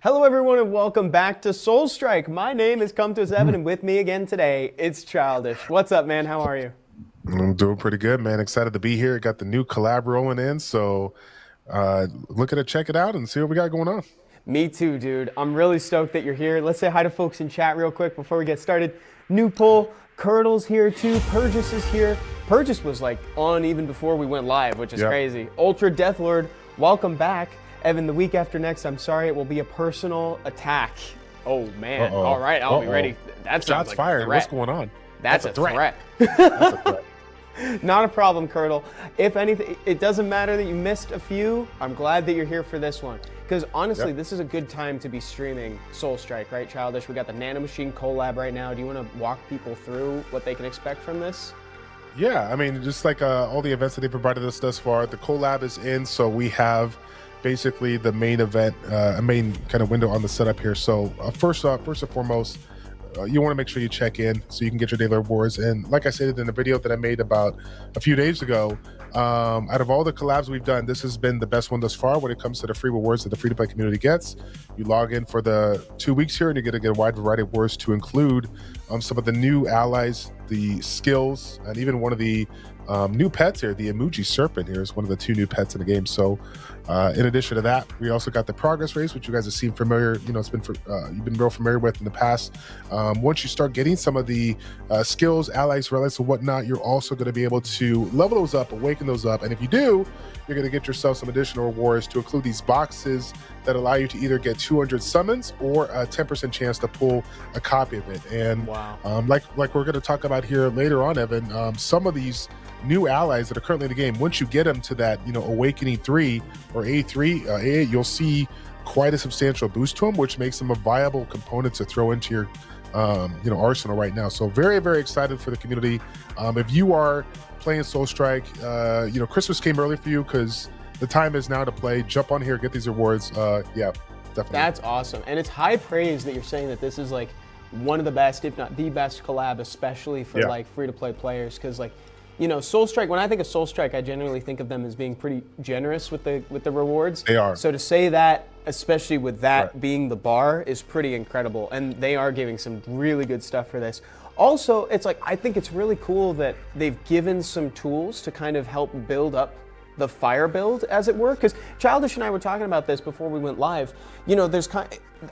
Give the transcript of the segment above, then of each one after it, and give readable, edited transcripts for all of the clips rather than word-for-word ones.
Hello everyone and welcome back to Soul Strike. My name is Come to Seven and with me again today, it's Childish. What's up, man? How are you? I'm doing pretty good, man. Excited to be here. Got the new collab rolling in, so looking to check it out and see what we got going on. Me too, dude. I'm really stoked that you're here. Let's say hi to folks in chat real quick before we get started. New poll, Curdle's here too, Purgus is here. Purgus was like on even before we went live, which is crazy. Ultra Deathlord, welcome back. Evan, the week after next, I'm sorry, it will be a personal attack. Oh man, all right, I'll be ready. That sounds like fired. What's going on? That's a threat. That's a threat. Not a problem, Curdle. If anything, it doesn't matter that you missed a few. I'm glad that you're here for this one. Because honestly, this is a good time to be streaming Soul Strike, right, Childish? We got the Nano Machine collab right now. Do you want to walk people through what they can expect from this? Yeah, I mean, just like all the events that they provided us thus far, the collab is in, so we have basically the main event, a main kind of window on the setup here. So first and foremost, you want to make sure you check in so you can get your daily rewards. And like I said in the video that I made about a few days ago, out of all the collabs we've done, this has been the best one thus far when it comes to the free rewards that the free-to-play community gets. You log in for the 2 weeks here and you're going to get a wide variety of rewards to include some of the new allies, the skills, and even one of the new pets here. The emoji serpent here is one of the 2 new pets in the game. So in addition to that, we also got the progress race, which you guys have seen familiar, it's been you've been real familiar with in the past. Once you start getting some of the skills, allies, relics, and whatnot, you're also going to be able to level those up, awaken those up, and if you do, you're going to get yourself some additional rewards to include these boxes that allow you to either get 200 summons or a 10% chance to pull a copy of it. And like we're going to talk about here later on, Evan, some of these new allies that are currently in the game, once you get them to that, Awakening 3 or A3, A8, you'll see quite a substantial boost to them, which makes them a viable component to throw into your arsenal right now. So very, very excited for the community. If you are playing Soul Strike, Christmas came early for you because the time is now to play. Jump on here, get these rewards. Yeah, definitely. That's awesome. And it's high praise that you're saying that this is like one of the best, if not the best collab, especially for like free-to-play players. Because Soul Strike, when I think of Soul Strike, I generally think of them as being pretty generous with the rewards. They are. So to say that, especially with that being the bar, is pretty incredible. And they are giving some really good stuff for this. Also, it's like, I think it's really cool that they've given some tools to kind of help build up the fire build, as it were. Because Childish and I were talking about this before we went live.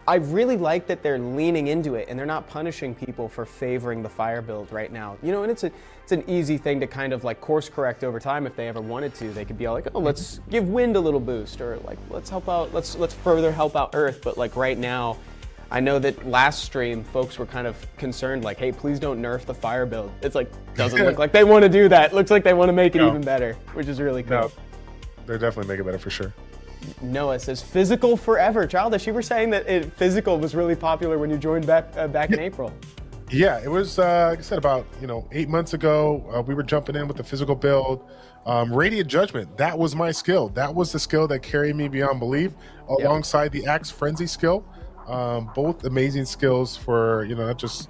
I really like that they're leaning into it and they're not punishing people for favoring the fire build right now. And it's an easy thing to kind of like course correct over time if they ever wanted to. They could be all like, oh, let's give wind a little boost, or like let's help out, let's further help out Earth. But like right now, I know that last stream folks were kind of concerned, like, hey, please don't nerf the fire build. It's like, doesn't look like they want to do that. Looks like they want to make it even better, which is really cool. No, they're definitely making it better for sure. Noah says physical forever. Childish, you were saying that physical was really popular when you joined back in April. Yeah, it was, like I said, about 8 months ago, we were jumping in with the physical build. Radiant Judgment, that was my skill. That was the skill that carried me beyond belief, alongside the Axe Frenzy skill. Both amazing skills for, not just,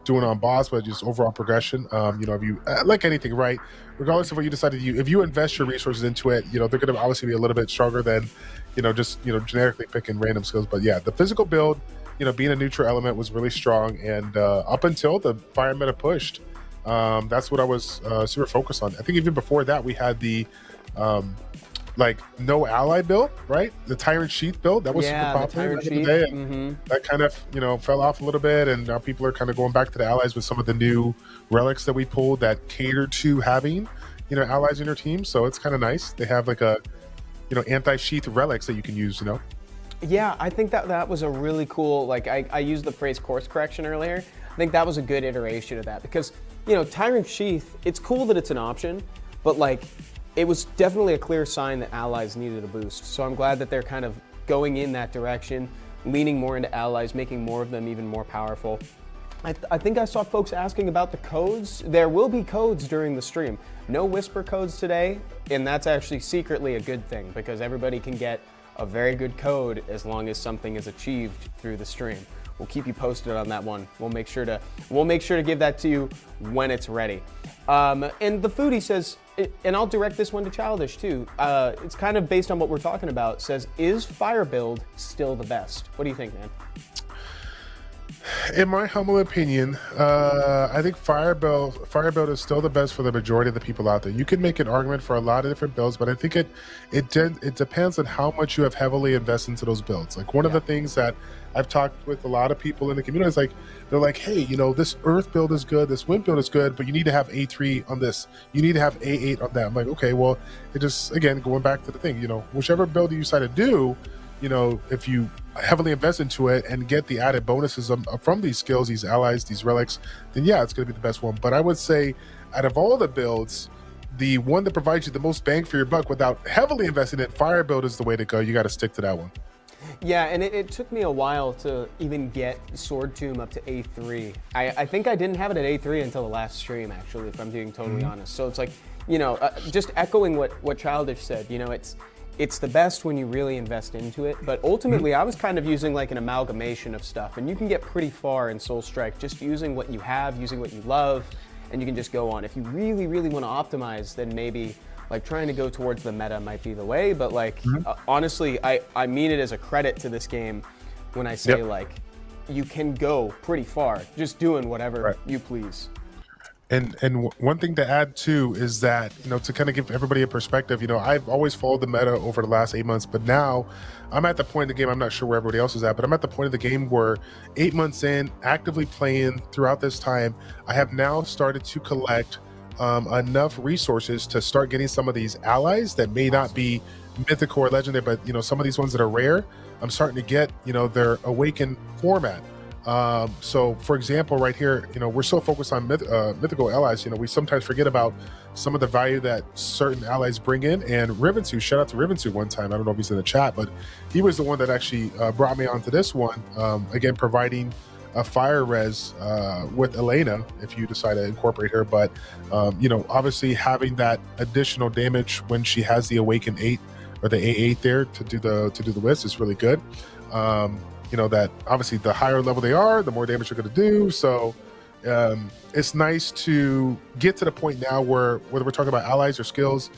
doing on boss, but just overall progression. If you, like anything, right, regardless of what you decide to do, if you invest your resources into it, they're going to obviously be a little bit stronger than, just, generically picking random skills. But yeah, the physical build, being a neutral element was really strong. And up until the fire meta pushed, that's what I was super focused on. I think even before that, we had the like no ally build, right? The Tyrant Sheath build that was super popular back in the day, and that kind of fell off a little bit, and now people are kind of going back to the allies with some of the new relics that we pulled that cater to having allies in your team. So it's kind of nice. They have like a anti-sheath relics that you can use. Yeah, I think that was a really cool, like I used the phrase course correction earlier. I think that was a good iteration of that because Tyrant Sheath, it's cool that it's an option, but like it was definitely a clear sign that allies needed a boost. So I'm glad that they're kind of going in that direction, leaning more into allies, making more of them even more powerful. I think I saw folks asking about the codes. There will be codes during the stream. No whisper codes today, and that's actually secretly a good thing because everybody can get a very good code as long as something is achieved through the stream. We'll keep you posted on that one. We'll make sure to give that to you when it's ready. And the foodie says, and I'll direct this one to Childish too. It's kind of based on what we're talking about. It says, is fire build still the best? What do you think, man? In my humble opinion, I think fire build is still the best for the majority of the people out there. You can make an argument for a lot of different builds, but I think it depends on how much you have heavily invested into those builds. Like one of the things that I've talked with a lot of people in the community is like, they're like, hey, you know, this earth build is good, this wind build is good, but you need to have A3 on this, you need to have A8 on that. I'm like, okay, well, it just, again, going back to the thing, you know, whichever build you decide to do, you know, if you heavily invest into it and get the added bonuses from these skills, these allies, these relics, then yeah, it's going to be the best one. But I would say out of all the builds, the one that provides you the most bang for your buck without heavily investing in it, fire build is the way to go. You got to stick to that one. Yeah, and it took me a while to even get Sword Tomb up to A3. I think I didn't have it at A3 until the last stream, actually, if I'm being totally honest. So it's like, you know, just echoing what Childish said, you know, it's the best when you really invest into it, but ultimately I was kind of using like an amalgamation of stuff, and you can get pretty far in Soul Strike just using what you have, using what you love, and you can just go on. If you really, really want to optimize, then maybe like trying to go towards the meta might be the way, but like honestly, I mean it as a credit to this game when I say like you can go pretty far just doing whatever you please. And one thing to add too is that, you know, to kind of give everybody a perspective, you know, I've always followed the meta over the last 8 months, but now I'm at the point in the game, I'm not sure where everybody else is at, but I'm at the point of the game where 8 months in, actively playing throughout this time, I have now started to collect enough resources to start getting some of these allies that may not be mythical or legendary, but, you know, some of these ones that are rare, I'm starting to get, you know, their awakened format. So for example, right here, you know, we're so focused on mythical allies, you know, we sometimes forget about some of the value that certain allies bring in. And Rivensu, shout out to Rivensu one time, I don't know if he's in the chat, but he was the one that actually brought me onto this one, again, providing a fire res with Elena if you decide to incorporate her. But you know, obviously having that additional damage when she has the awakened 8 or the A8 there to do the whisk is really good. You know, that obviously the higher level they are, the more damage you're going to do. So it's nice to get to the point now where, whether we're talking about allies or skills,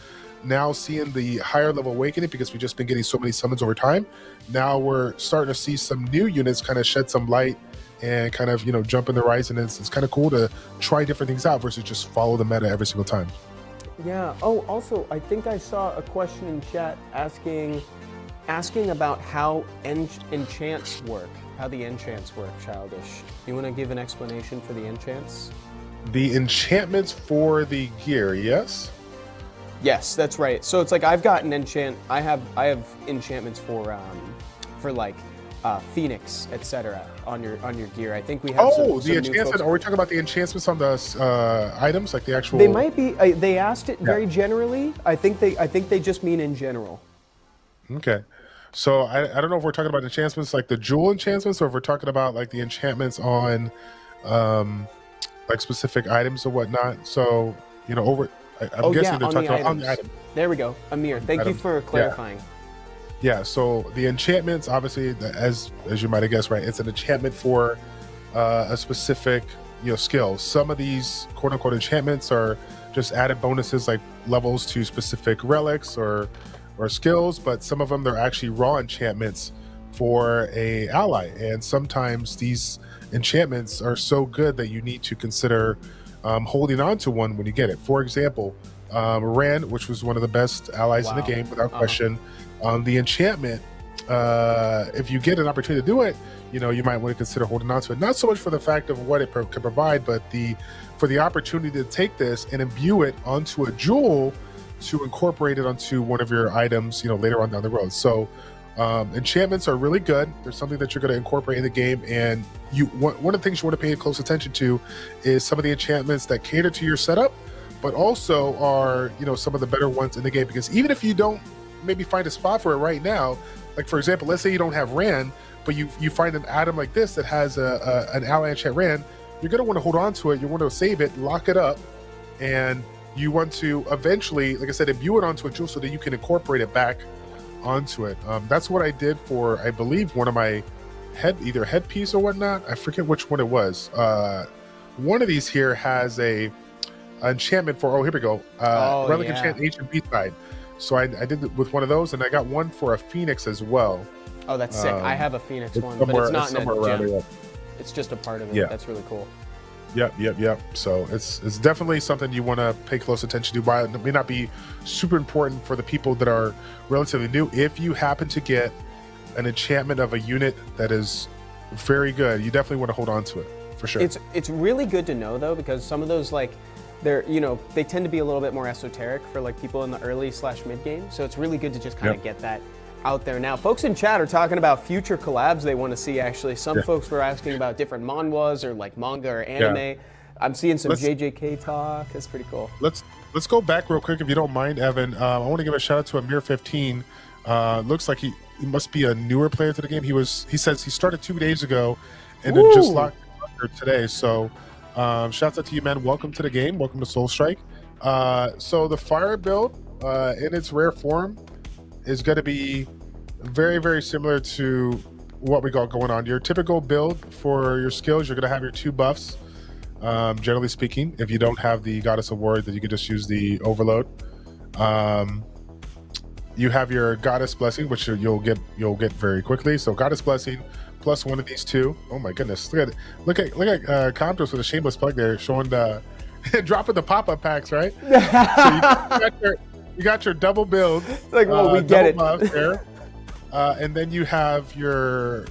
now seeing the higher level awakening, because we've just been getting so many summons over time. Now we're starting to see some new units kind of shed some light and kind of, you know, jump in the horizon. And it's kind of cool to try different things out versus just follow the meta every single time. Yeah. Oh, also, I think I saw a question in chat asking about how enchants work, how the enchants work, Childish. You want to give an explanation for the enchants? The enchantments for the gear, yes? Yes, that's right. So it's like I've got an enchant. I have enchantments for like Phoenix, etc. on your gear. I think we have. Oh, the enchantments. Are we talking about the enchantments on the items, like the actual? They might be. They asked it very generally. I think they just mean in general. Okay. So I don't know if we're talking about enchantments like the jewel enchantments, or if we're talking about like the enchantments on like specific items or whatnot. So, you know, I'm guessing they're talking about on the item. There we go. Amir, thank you for clarifying. Yeah, so the enchantments, obviously, as you might have guessed, right, it's an enchantment for a specific, you know, skill. Some of these quote unquote enchantments are just added bonuses like levels to specific relics or skills, but some of them they're actually raw enchantments for a ally. And sometimes these enchantments are so good that you need to consider holding on to one when you get it. For example, Ran, which was one of the best allies in the game without question, the enchantment, if you get an opportunity to do it, you know, you might want to consider holding on to it. Not so much for the fact of what it can provide, but for the opportunity to take this and imbue it onto a jewel to incorporate it onto one of your items, you know, later on down the road. So enchantments are really good. There's something that you're going to incorporate in the game, and one of the things you want to pay close attention to is some of the enchantments that cater to your setup, but also are, you know, some of the better ones in the game. Because even if you don't maybe find a spot for it right now, like for example, let's say you don't have Ran, but you find an item like this that has an ally enchant Ran, you're going to want to hold on to it. You want to save it, lock it up, and you want to eventually, like I said, imbue it onto a jewel so that you can incorporate it back onto it. That's what I did for, I believe, one of my either headpiece or whatnot. I forget which one it was. One of these here has a enchantment for, here we go. Relic enchant ancient beast side. So I did it with one of those, and I got one for a phoenix as well. Oh, that's sick. I have a phoenix one, but it's not in a gem. It's just a part of it. Yeah. That's really cool. Yep. So it's definitely something you want to pay close attention to. While it may not be super important for the people that are relatively new, if you happen to get an enchantment of a unit that is very good, you definitely want to hold on to it for sure. It's really good to know though, because some of those they tend to be a little bit more esoteric for like people in the early/mid game. So it's really good to just kind of get that out there now. Folks in chat are talking about future collabs they want to see. Actually, some folks were asking about different manhwas or like manga or anime. I'm seeing some JJK talk. That's pretty cool. Let's go back real quick if you don't mind, Evan. I want to give a shout out to Amir15. Looks like he must be a newer player to the game. He says he started 2 days ago and then just locked today. So shouts out to you, man. Welcome to the game. Welcome to Soul Strike. So the fire build in its rare form is going to be very, very similar to what we got going on. Your typical build for your skills, you're going to have your 2 buffs. Generally speaking, if you don't have the Goddess Award, then you can just use the Overload. You have your Goddess Blessing, which you'll get very quickly. So Goddess Blessing plus one of these 2. Oh my goodness! Look at Comptos with a shameless plug there, showing the dropping the pop-up packs, right? So you got your double build. It's like, well, we get it. There. And then you have your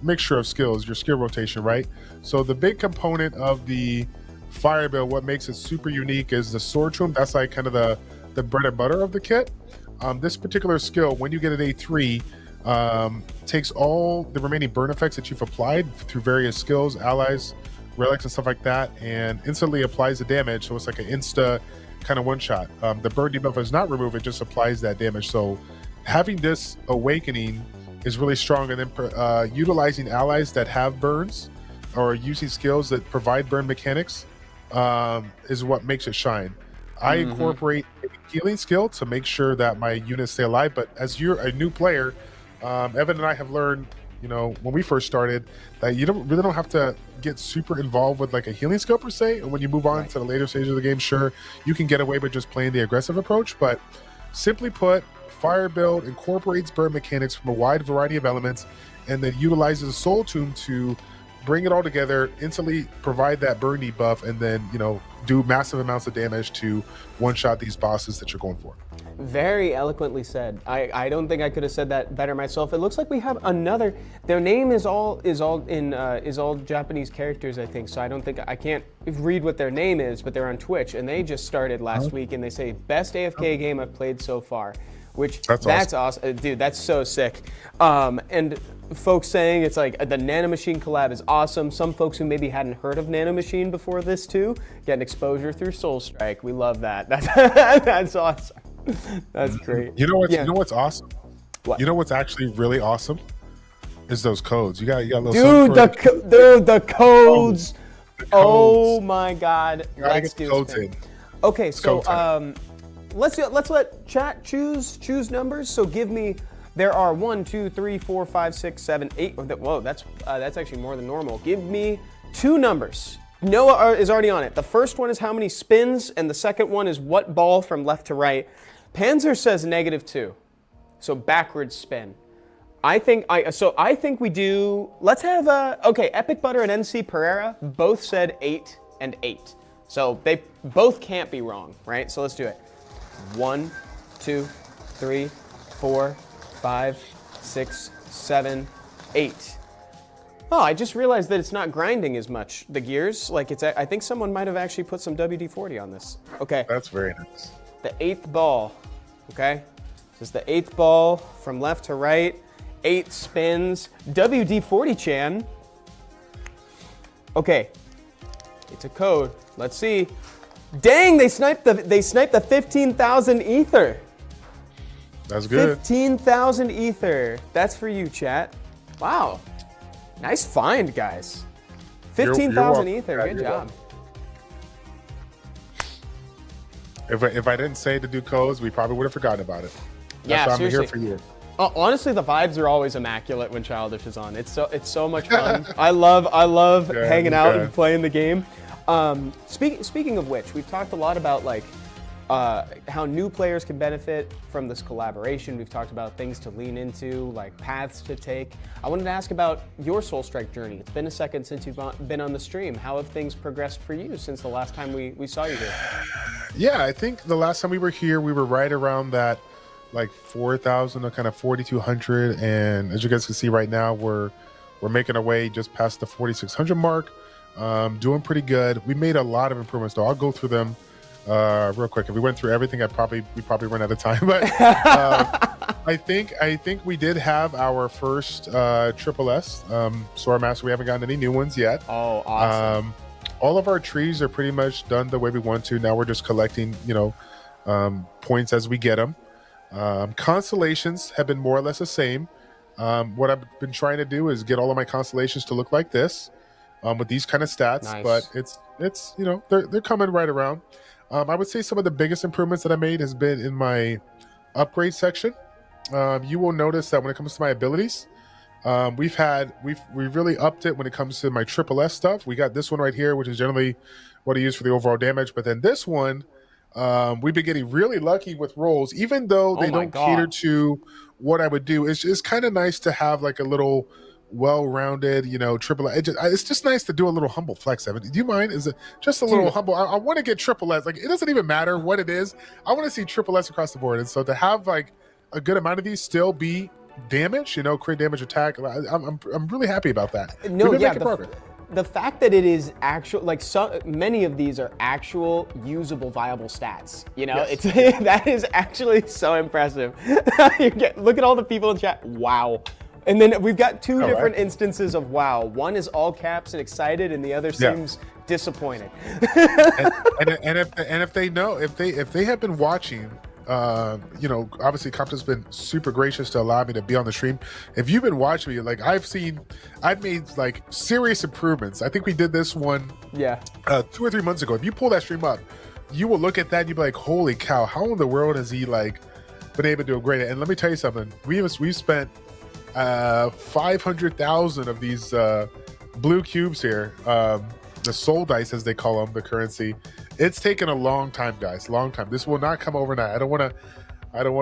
mixture of skills, your skill rotation, right? So the big component of the fire build, what makes it super unique, is the sword tomb. That's like kind of the bread and butter of the kit. This particular skill, when you get an A3, takes all the remaining burn effects that you've applied through various skills, allies, relics, and stuff like that, and instantly applies the damage. So it's like an insta kind of one shot. The burn debuff is not removed; it just applies that damage. So having this awakening is really strong, and then utilizing allies that have burns or using skills that provide burn mechanics is what makes it shine. I incorporate a healing skill to make sure that my units stay alive, but as you're a new player, Evan and I have learned, when we first started, that you really don't have to get super involved with like a healing skill per se. And when you move on to the later stages of the game, sure, you can get away with just playing the aggressive approach, but simply put, fire build incorporates burn mechanics from a wide variety of elements and then utilizes a soul tomb to bring it all together, instantly provide that burn debuff, and then do massive amounts of damage to one-shot these bosses that you're going for. Very eloquently said. I don't think I could have said that better myself. It looks like we have another. Their name is all Japanese characters, I think. So I can't read what their name is, but they're on Twitch and they just started last week and they say best AFK game I've played so far. Which that's awesome. Dude, that's so sick. And folks saying it's like the Nano Machine collab is awesome. Some folks who maybe hadn't heard of Nano Machine before this too, getting exposure through Soul Strike. We love that. That's awesome. That's great. You know what's awesome? What? You know what's actually really awesome? Is those codes. You got a little the codes. Oh my God. Let's do codes in. Okay, so let's let chat choose numbers. So give me. There are 1, 2, 3, 4, 5, 6, 7, 8. Whoa, that's actually more than normal. Give me 2 numbers. Noah is already on it. The first one is how many spins, and the second one is what ball from left to right. Panzer says -2, so backwards spin. I think we do. Let's have Epic Butter and NC Pereira both said 8 and 8, so they both can't be wrong, right? So let's do it. 1, 2, 3, 4, 5, 6, 7, 8. Oh, I just realized that it's not grinding as much, the gears. Like I think someone might have actually put some WD-40 on this. Okay. That's very nice. The 8th ball, okay? This is the 8th ball from left to right. 8 spins. WD-40 Chan. Okay. It's a code. Let's see. Dang, they sniped the 15,000 ether. That's good. 15,000 ether. That's for you, chat. Wow. Nice find, guys. 15,000 ether. Good job. If I didn't say to do codes, we probably would have forgotten about it. Yeah, That's why seriously. I'm here for you. Honestly, the vibes are always immaculate when Childish is on. It's so much fun. I love hanging out and playing the game. Speaking of which, we've talked a lot about like how new players can benefit from this collaboration. We've talked about things to lean into, like paths to take. I wanted to ask about your Soul Strike journey. It's been a second since you've been on the stream. How have things progressed for you since the last time we saw you here? Yeah, I think the last time we were here, we were right around that like 4,000 or kind of 4,200. And as you guys can see right now, we're making our way just past the 4,600 mark. Doing pretty good. We made a lot of improvements though. I'll go through them real quick. If we went through everything, we probably run out of time. But I think we did have our first triple S Sword Master. We haven't gotten any new ones yet. Oh, awesome. All of our trees are pretty much done the way we want to. Now we're just collecting, points as we get them. Constellations have been more or less the same. What I've been trying to do is get all of my constellations to look like this, with these kind of stats. Nice. But it's they're coming right around. I would say some of the biggest improvements that I made has been in my upgrade section. You will notice that when it comes to my abilities, we've really upped it when it comes to my triple S stuff. We got this one right here, which is generally what I use for the overall damage. But then this one, we've been getting really lucky with rolls, even though they don't cater to what I would do. It's kind of nice to have like a little well-rounded, triple S. It's just nice to do a little humble flex, Evan. Do you mind? Is it just a little humble? I want to get triple S. Like, it doesn't even matter what it is. I want to see triple S across the board. And so to have like a good amount of these still be damage, crit damage attack, I'm really happy about that. No, yeah, the fact that it is actual, like so many of these are actual usable viable stats. Yes. It's that is actually so impressive. Look at all the people in chat. Wow. And then we've got two different instances of wow. One is all caps and excited, and the other seems disappointed. and if they have been watching, obviously Compton's been super gracious to allow me to be on the stream. If you've been watching me, like I've made like serious improvements. I think we did this one 2 or 3 months ago. If you pull that stream up, you will look at that and you'll be like, holy cow, how in the world has he like been able to upgrade it? And let me tell you something, we've spent 500,000 of these blue cubes here, the soul dice as they call them, the currency. It's taken a long time, guys, long time. This will not come overnight. I don't want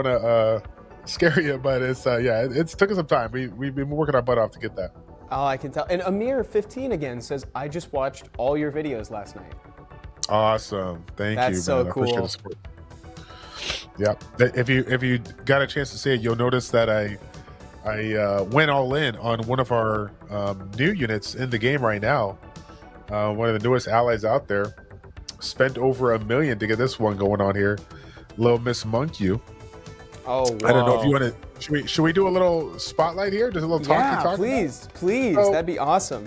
to scare you, but it's it's took us some time. We've been working our butt off to get that. Oh, I can tell. And Amir15 again says, I just watched all your videos last night. Awesome, thank you. That's so man. cool. I appreciate the support. Yeah, if you got a chance to see it, you'll notice that I went all in on one of our new units in the game right now. One of the newest allies out there. Spent over $1 million to get this one going on here. Little Miss Munkyu. Oh, wow. I don't know if you want to. Should we do a little spotlight here? Just a little talk. Please. So, that'd be awesome.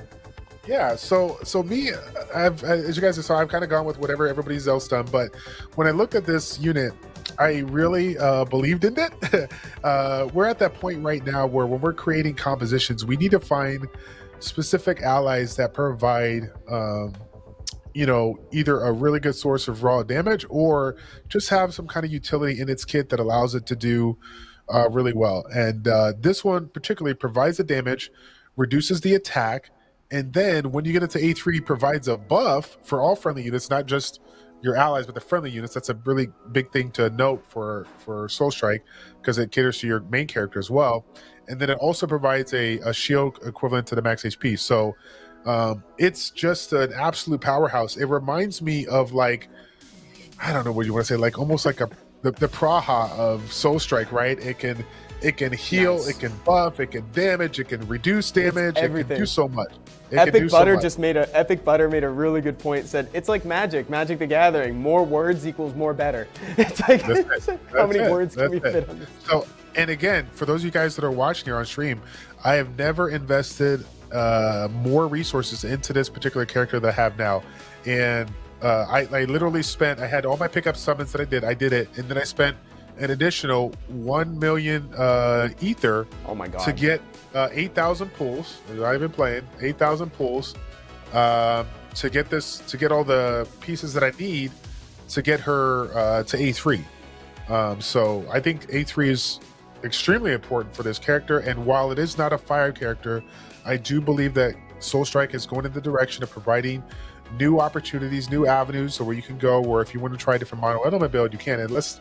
Yeah. So me, as you guys saw, I've kind of gone with whatever everybody's else done. But when I looked at this unit, I really believed in it. We're at that point right now where when we're creating compositions, we need to find specific allies that provide, either a really good source of raw damage or just have some kind of utility in its kit that allows it to do really well. And this one particularly provides the damage, reduces the attack, and then when you get into A3, provides a buff for all friendly units, not just your allies, but the friendly units. That's a really big thing to note for Soul Strike, because it caters to your main character as well. And then it also provides a shield equivalent to the max HP. So it's just an absolute powerhouse. It reminds me of, like, I don't know what you want to say, like almost like the Praha of Soul Strike, right? It can heal, nice. It can buff, it can damage, it can reduce damage, it can do so much. Epic Butter made a really good point. Said it's like Magic the Gathering. More words equals more better. It's like, how many words can we fit on this? So, and again, for those of you guys that are watching here on stream, I have never invested more resources into this particular character that I have now, and I literally spent. I had all my pickup summons that I did it, and then I spent an additional 1 million ether. Oh my god! To get 8,000 pulls. I've been playing 8,000 pulls to get all the pieces that I need to get her to A3. So I think A3 is extremely important for this character, and while it is not a fire character, I do believe that Soul Strike is going in the direction of providing new opportunities, new avenues, so where you can go. Where if you want to try a different mono element build, you can. And let's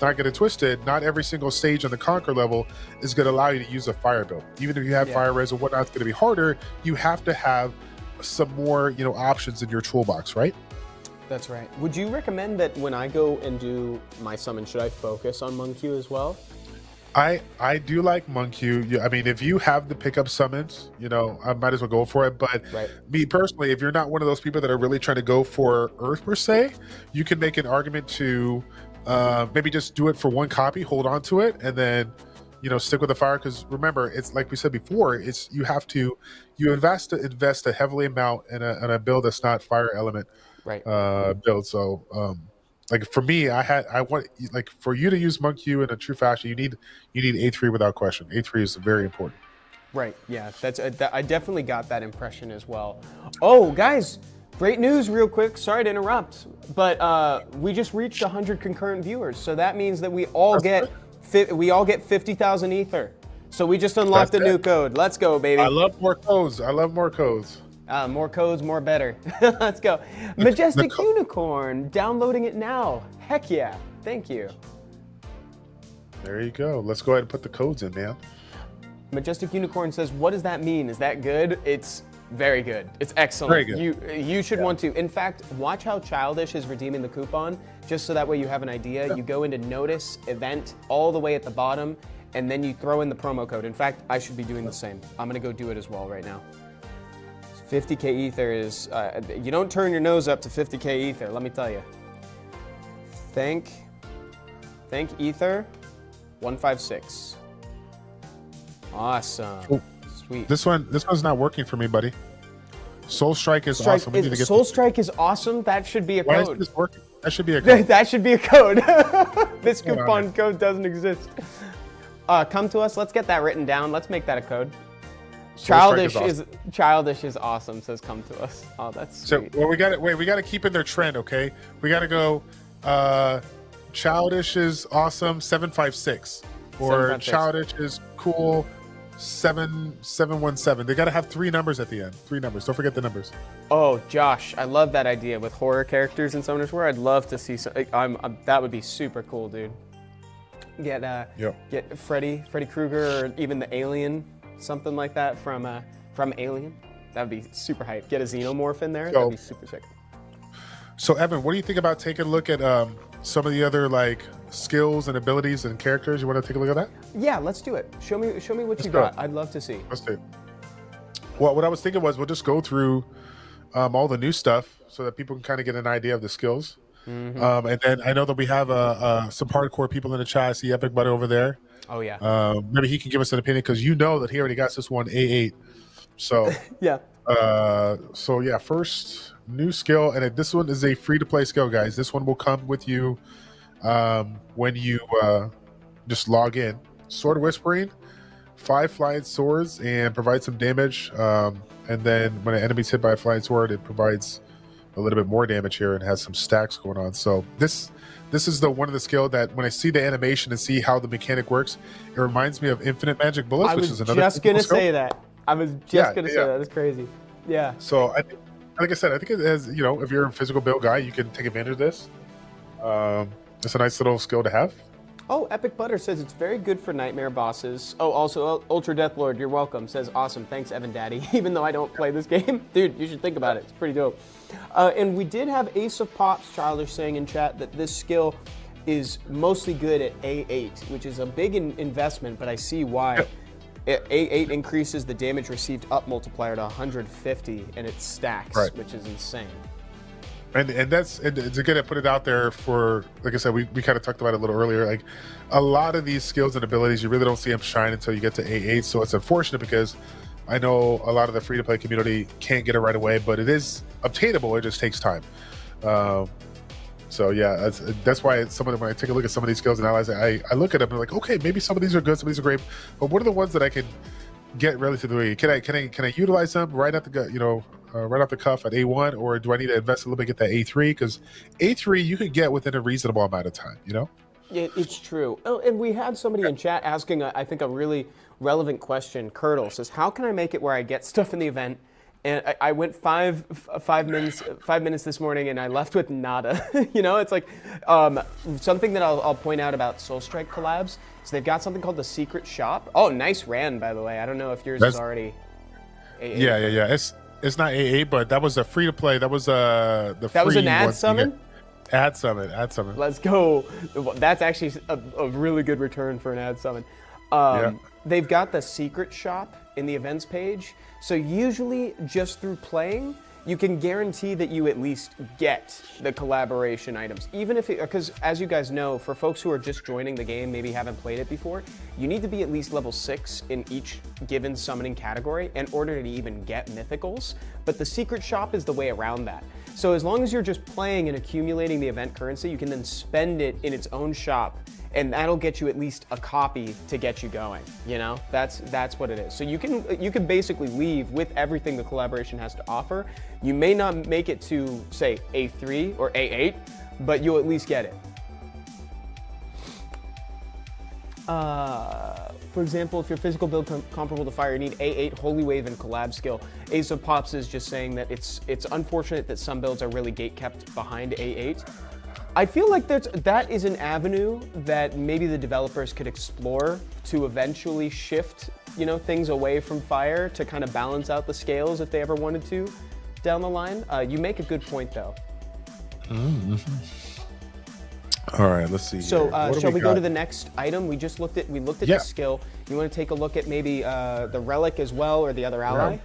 not get it twisted. Not every single stage on the Conquer level is going to allow you to use a fire build. Even if you have fire res or whatnot, it's going to be harder. You have to have some more, you know, options in your toolbox, right? That's right. Would you recommend that when I go and do my summon, should I focus on Munkyu as well? I do like Munkyu. I mean, if you have the pickup summons, you know, I might as well go for it. But me personally, if you're not one of those people that are really trying to go for Earth per se, you can make an argument to maybe just do it for one copy, hold on to it, and then, you know, stick with the fire. Because remember, it's like we said before, it's you invest a heavily amount in a build that's not fire element build. So like for me, I want, like, for you to use Munkyu in a true fashion, you need A3 without question. A3 is very important. Right. Yeah. That's I definitely got that impression as well. Oh, guys, great news! Real quick. Sorry to interrupt, but we just reached 100 concurrent viewers, so that means that we all get 50,000 ether. So we just unlocked a new code. Let's go, baby. I love more codes. More codes, more better. Let's go. Majestic Unicorn, downloading it now. Heck yeah. Thank you. There you go. Let's go ahead and put the codes in, man. Majestic Unicorn says, what does that mean? Is that good? It's very good. It's excellent. Very good. You should want to. In fact, watch how Childish is redeeming the coupon, just so that way you have an idea. Yeah. You go into Notice, Event, all the way at the bottom, and then you throw in the promo code. In fact, I should be doing the same. I'm going to go do it as well right now. 50K ether is, you don't turn your nose up to 50K ether, let me tell you. Thank ether 156. Awesome. Oh, sweet. This one's not working for me, buddy. Soul Strike is awesome. Soul Strike is awesome. That should be a code. Why is this working? That should be a code. That should be a code. This coupon code doesn't exist. Come to us. Let's get that written down. Let's make that a code. Childish is awesome. Says come to us. Oh, that's sweet. So well, we got to keep in their trend, okay? We got to go. Childish is awesome 756, or 756. Childish is cool 7717. They got to have 3 numbers at the end. 3 numbers. Don't forget the numbers. Oh, Josh, I love that idea with horror characters in Summoner's War. I'd love to see some. That would be super cool, dude. Get Freddy Krueger, or even the alien. Something like that from Alien. That would be super hype. Get a xenomorph in there. That'd be super sick. So Evan, what do you think about taking a look at some of the other like skills and abilities and characters? You want to take a look at that? Yeah, let's do it. Show me what you got. I'd love to see. Let's do it. Well, what I was thinking was we'll just go through all the new stuff so that people can kind of get an idea of the skills. Mm-hmm. And then I know that we have some hardcore people in the chat. I see Epic Butter over there. Oh yeah. Maybe he can give us an opinion because you know that he already got this one A8. So yeah. So yeah, first new skill, and this one is a free-to-play skill, guys. This one will come with you when you just log in. Sword Whispering, 5 flying swords, and provide some damage. And then when an enemy's hit by a flying sword, it provides a little bit more damage here and has some stacks going on. So this is one of the skill that when I see the animation and see how the mechanic works, it reminds me of Infinite Magic Bullets, which is another. I was just gonna say that. I was just gonna say that. That's crazy. Yeah. So like I said, I think it has, you know, if you're a physical build guy, you can take advantage of this. It's a nice little skill to have. Oh, Epic Butter says it's very good for nightmare bosses. Oh, also Ultra Death Lord, you're welcome. Says awesome, thanks Evan Daddy. Even though I don't play this game, dude, you should think about it. It's pretty dope. And we did have Ace of Pops Childish saying in chat that this skill is mostly good at A8, which is a big investment, but I see why. A8 increases the damage received up multiplier to 150, and it stacks, which is insane. And it's good to put it out there for, like I said, we kind of talked about it a little earlier. Like a lot of these skills and abilities, you really don't see them shine until you get to A8. So it's unfortunate because I know a lot of the free-to-play community can't get it right away, but it is obtainable. It just takes time. So yeah, that's why some of them, when I take a look at some of these skills and allies, I look at them and I'm like, okay, maybe some of these are good, some of these are great, but what are the ones that I can get relatively? Can I utilize them right at the right off the cuff at A1, or do I need to invest a little bit to get that A3? Because A3 you can get within a reasonable amount of time, you know? Yeah, it's true. Oh, and we had somebody in chat asking, I think, a really relevant question. Curdle says, how can I make it where I get stuff in the event And I went five minutes this morning, and I left with nada. You know, it's like something that I'll point out about Soulstrike collabs. So they've got something called the Secret Shop. Oh, nice Ran, by the way. I don't know if yours is already. A8. Yeah. It's not A8, but that was a free to play. That was the that free was an ad one. summon. Ad summon. Let's go. That's actually a really good return for an ad summon. They've got the Secret Shop in the events page. So usually just through playing, you can guarantee that you at least get the collaboration items. Even if because as you guys know, for folks who are just joining the game, maybe haven't played it before, you need to be at least level 6 in each given summoning category in order to even get mythicals. But the Secret Shop is the way around that. So as long as you're just playing and accumulating the event currency, you can then spend it in its own shop, and that'll get you at least a copy to get you going. You know, that's what it is. So you can basically leave with everything the collaboration has to offer. You may not make it to say A3 or A8, but you'll at least get it. For example, if your physical build comparable to fire, you need A8 Holy Wave and Collab skill. Ace of Pops is just saying that it's unfortunate that some builds are really gate kept behind A8. I feel like that is an avenue that maybe the developers could explore to eventually shift, you know, things away from fire to kind of balance out the scales if they ever wanted to down the line. You make a good point though. All right, let's see. So shall we go to the next item? We looked at the skill. You want to take a look at maybe the relic as well, or the other ally?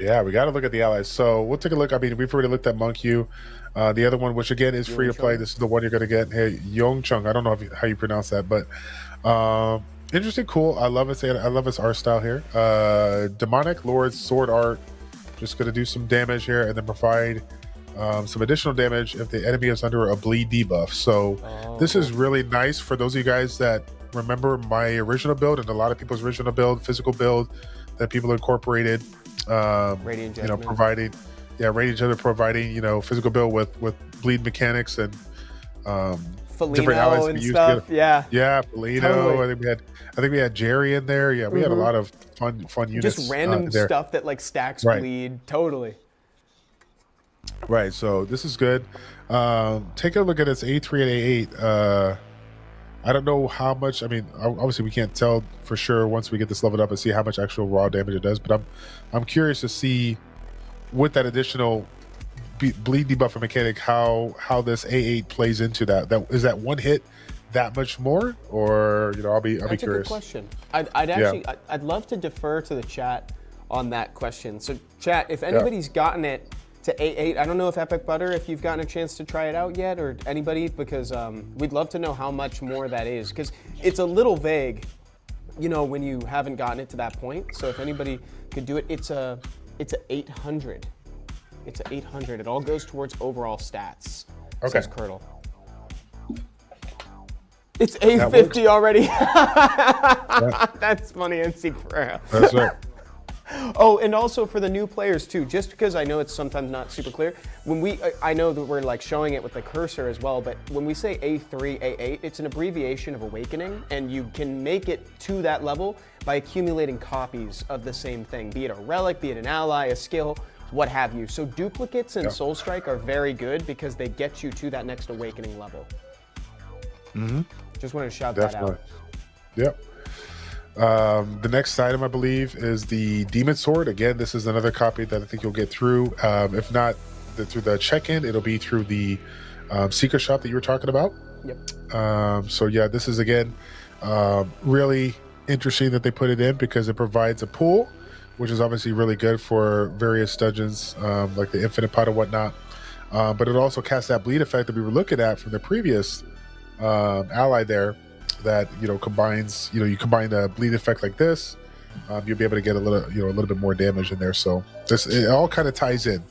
Yeah, we got to look at the allies. So we'll take a look. I mean, we've already looked at Munkyu. The other one, which again is free to play. This is the one you're going to get. Hey, Yongchung. I don't know how you pronounce that, but interesting, cool. I love it. I love his art style here. Demonic Lord sword art. Just going to do some damage here and then provide some additional damage if the enemy is under a bleed debuff. So this is really nice for those of you guys that remember my original build and a lot of people's original build, physical build that people incorporated. Radiant you know, providing, Radiant Judgment providing, you know, physical build with bleed mechanics and different allies and stuff. Yeah, Felino. Totally. I think we had Jerry in there. Yeah, we had a lot of fun units. Just random stuff that like stacks bleed. Totally. Right. So this is good. Take a look at its A3 and A8. I don't know how much. I mean, obviously we can't tell for sure once we get this leveled up and see how much actual raw damage it does. But I'm curious to see with that additional bleed debuffer mechanic how this A8 plays into that. Is that one hit that much more, or you know, I'll be curious. That's a good question. I'd love to defer to the chat on that question. So chat, if anybody's gotten it to A8, I don't know if Epic Butter, if you've gotten a chance to try it out yet, or anybody, because we'd love to know how much more that is, because it's a little vague, you know, when you haven't gotten it to that point. So if anybody could do it, it's a 800. It's a 800. It all goes towards overall stats. Okay. Says Curdle. It's 850 already. That's funny, NC Pereira. That's right. Oh, and also for the new players too, just because I know it's sometimes not super clear, when I know that we're like showing it with the cursor as well, but when we say A3, A8, it's an abbreviation of Awakening, and you can make it to that level by accumulating copies of the same thing, be it a relic, be it an ally, a skill, what have you. So duplicates in Soulstrike are very good because they get you to that next Awakening level. Just wanted to shout that out. Yep. The next item, I believe, is the Demon Sword. Again, this is another copy that I think you'll get through. If not through the check-in, it'll be through the Secret Shop that you were talking about. Yep. So yeah, this is again really interesting that they put it in because it provides a pool, which is obviously really good for various dungeons like the Infinite Pot and whatnot. But it also casts that bleed effect that we were looking at from the previous ally there. That combines, you combine the bleed effect like this, you'll be able to get a little bit more damage in there. So it all kind of ties in.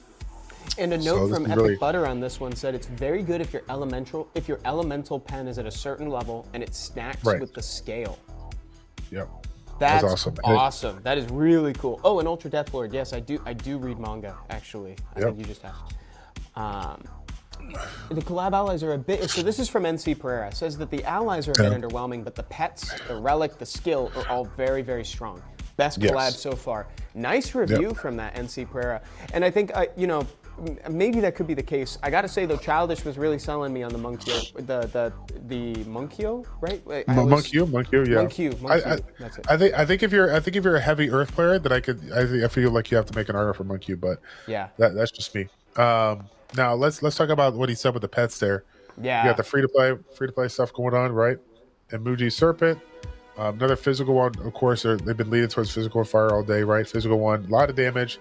And a note from Epic Butter on this one said it's very good if your elemental pen is at a certain level and it snacks with the scale. Yep. That's awesome. That is really cool. Oh, and Ultra Death Lord. Yes, I do read manga actually. I think you just have. The collab allies are a bit, so this is from NC Pereira, says that the allies are a bit underwhelming, but the pets, the relic, the skill are all very, very strong. Best collab so far. Nice review from that NC Pereira. And I think, you know, maybe that could be the case. I gotta say though, Childish was really selling me on the Munkyu, the Munkyu, right? Munkyu, yeah. Munkyu. That's it. I think if you're a heavy Earth player, then I feel like you have to make an armor for Munkyu, but yeah, that's just me. Now let's talk about what he said with the pets there. Yeah, you got the free to play stuff going on, right? And Muji Serpent. Another physical one, of course. They've been leading towards physical and fire all day, right? Physical one, a lot of damage,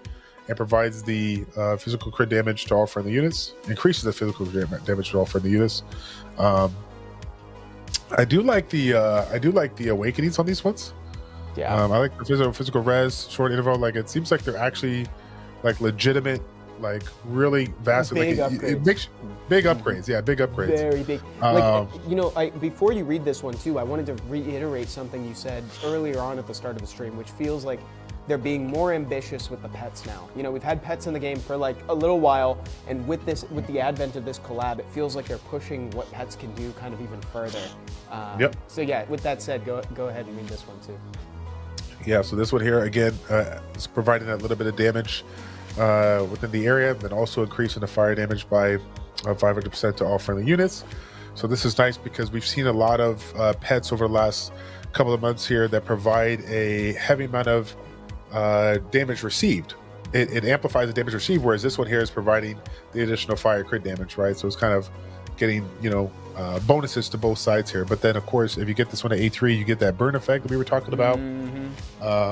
and provides the physical crit damage to all friendly units. Increases the physical damage to all friendly units. I do like the awakenings on these ones. Yeah, I like the physical res, short interval. Like it seems like they're actually like legitimate, like really vast. Big like, upgrades. It makes big upgrades. Yeah, big upgrades. Very big. Like, you know, before you read this one too, I wanted to reiterate something you said earlier on at the start of the stream, which feels like they're being more ambitious with the pets now. You know, we've had pets in the game for like a little while, and with the advent of this collab, it feels like they're pushing what pets can do kind of even further. So yeah, with that said, go ahead and read this one too. Yeah, so this one here again is providing a little bit of damage within the area, then also increasing the fire damage by 500% to all friendly units. So this is nice because we've seen a lot of pets over the last couple of months here that provide a heavy amount of damage received. It amplifies the damage received, whereas this one here is providing the additional fire crit damage, right? So it's kind of getting, you know, bonuses to both sides here. But then, of course, if you get this one at A3, you get that burn effect that we were talking about, and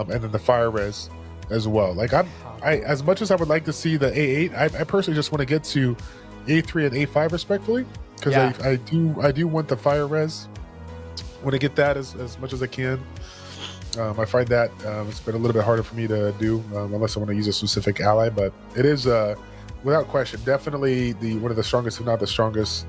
then the fire res as well. Like I as much as I would like to see the A8, I personally just want to get to A3 and A5 respectfully, because I do want the fire res. Want to get that as much as I can. I find that it's been a little bit harder for me to do unless I want to use a specific ally, but it is without question definitely one of the strongest, if not the strongest,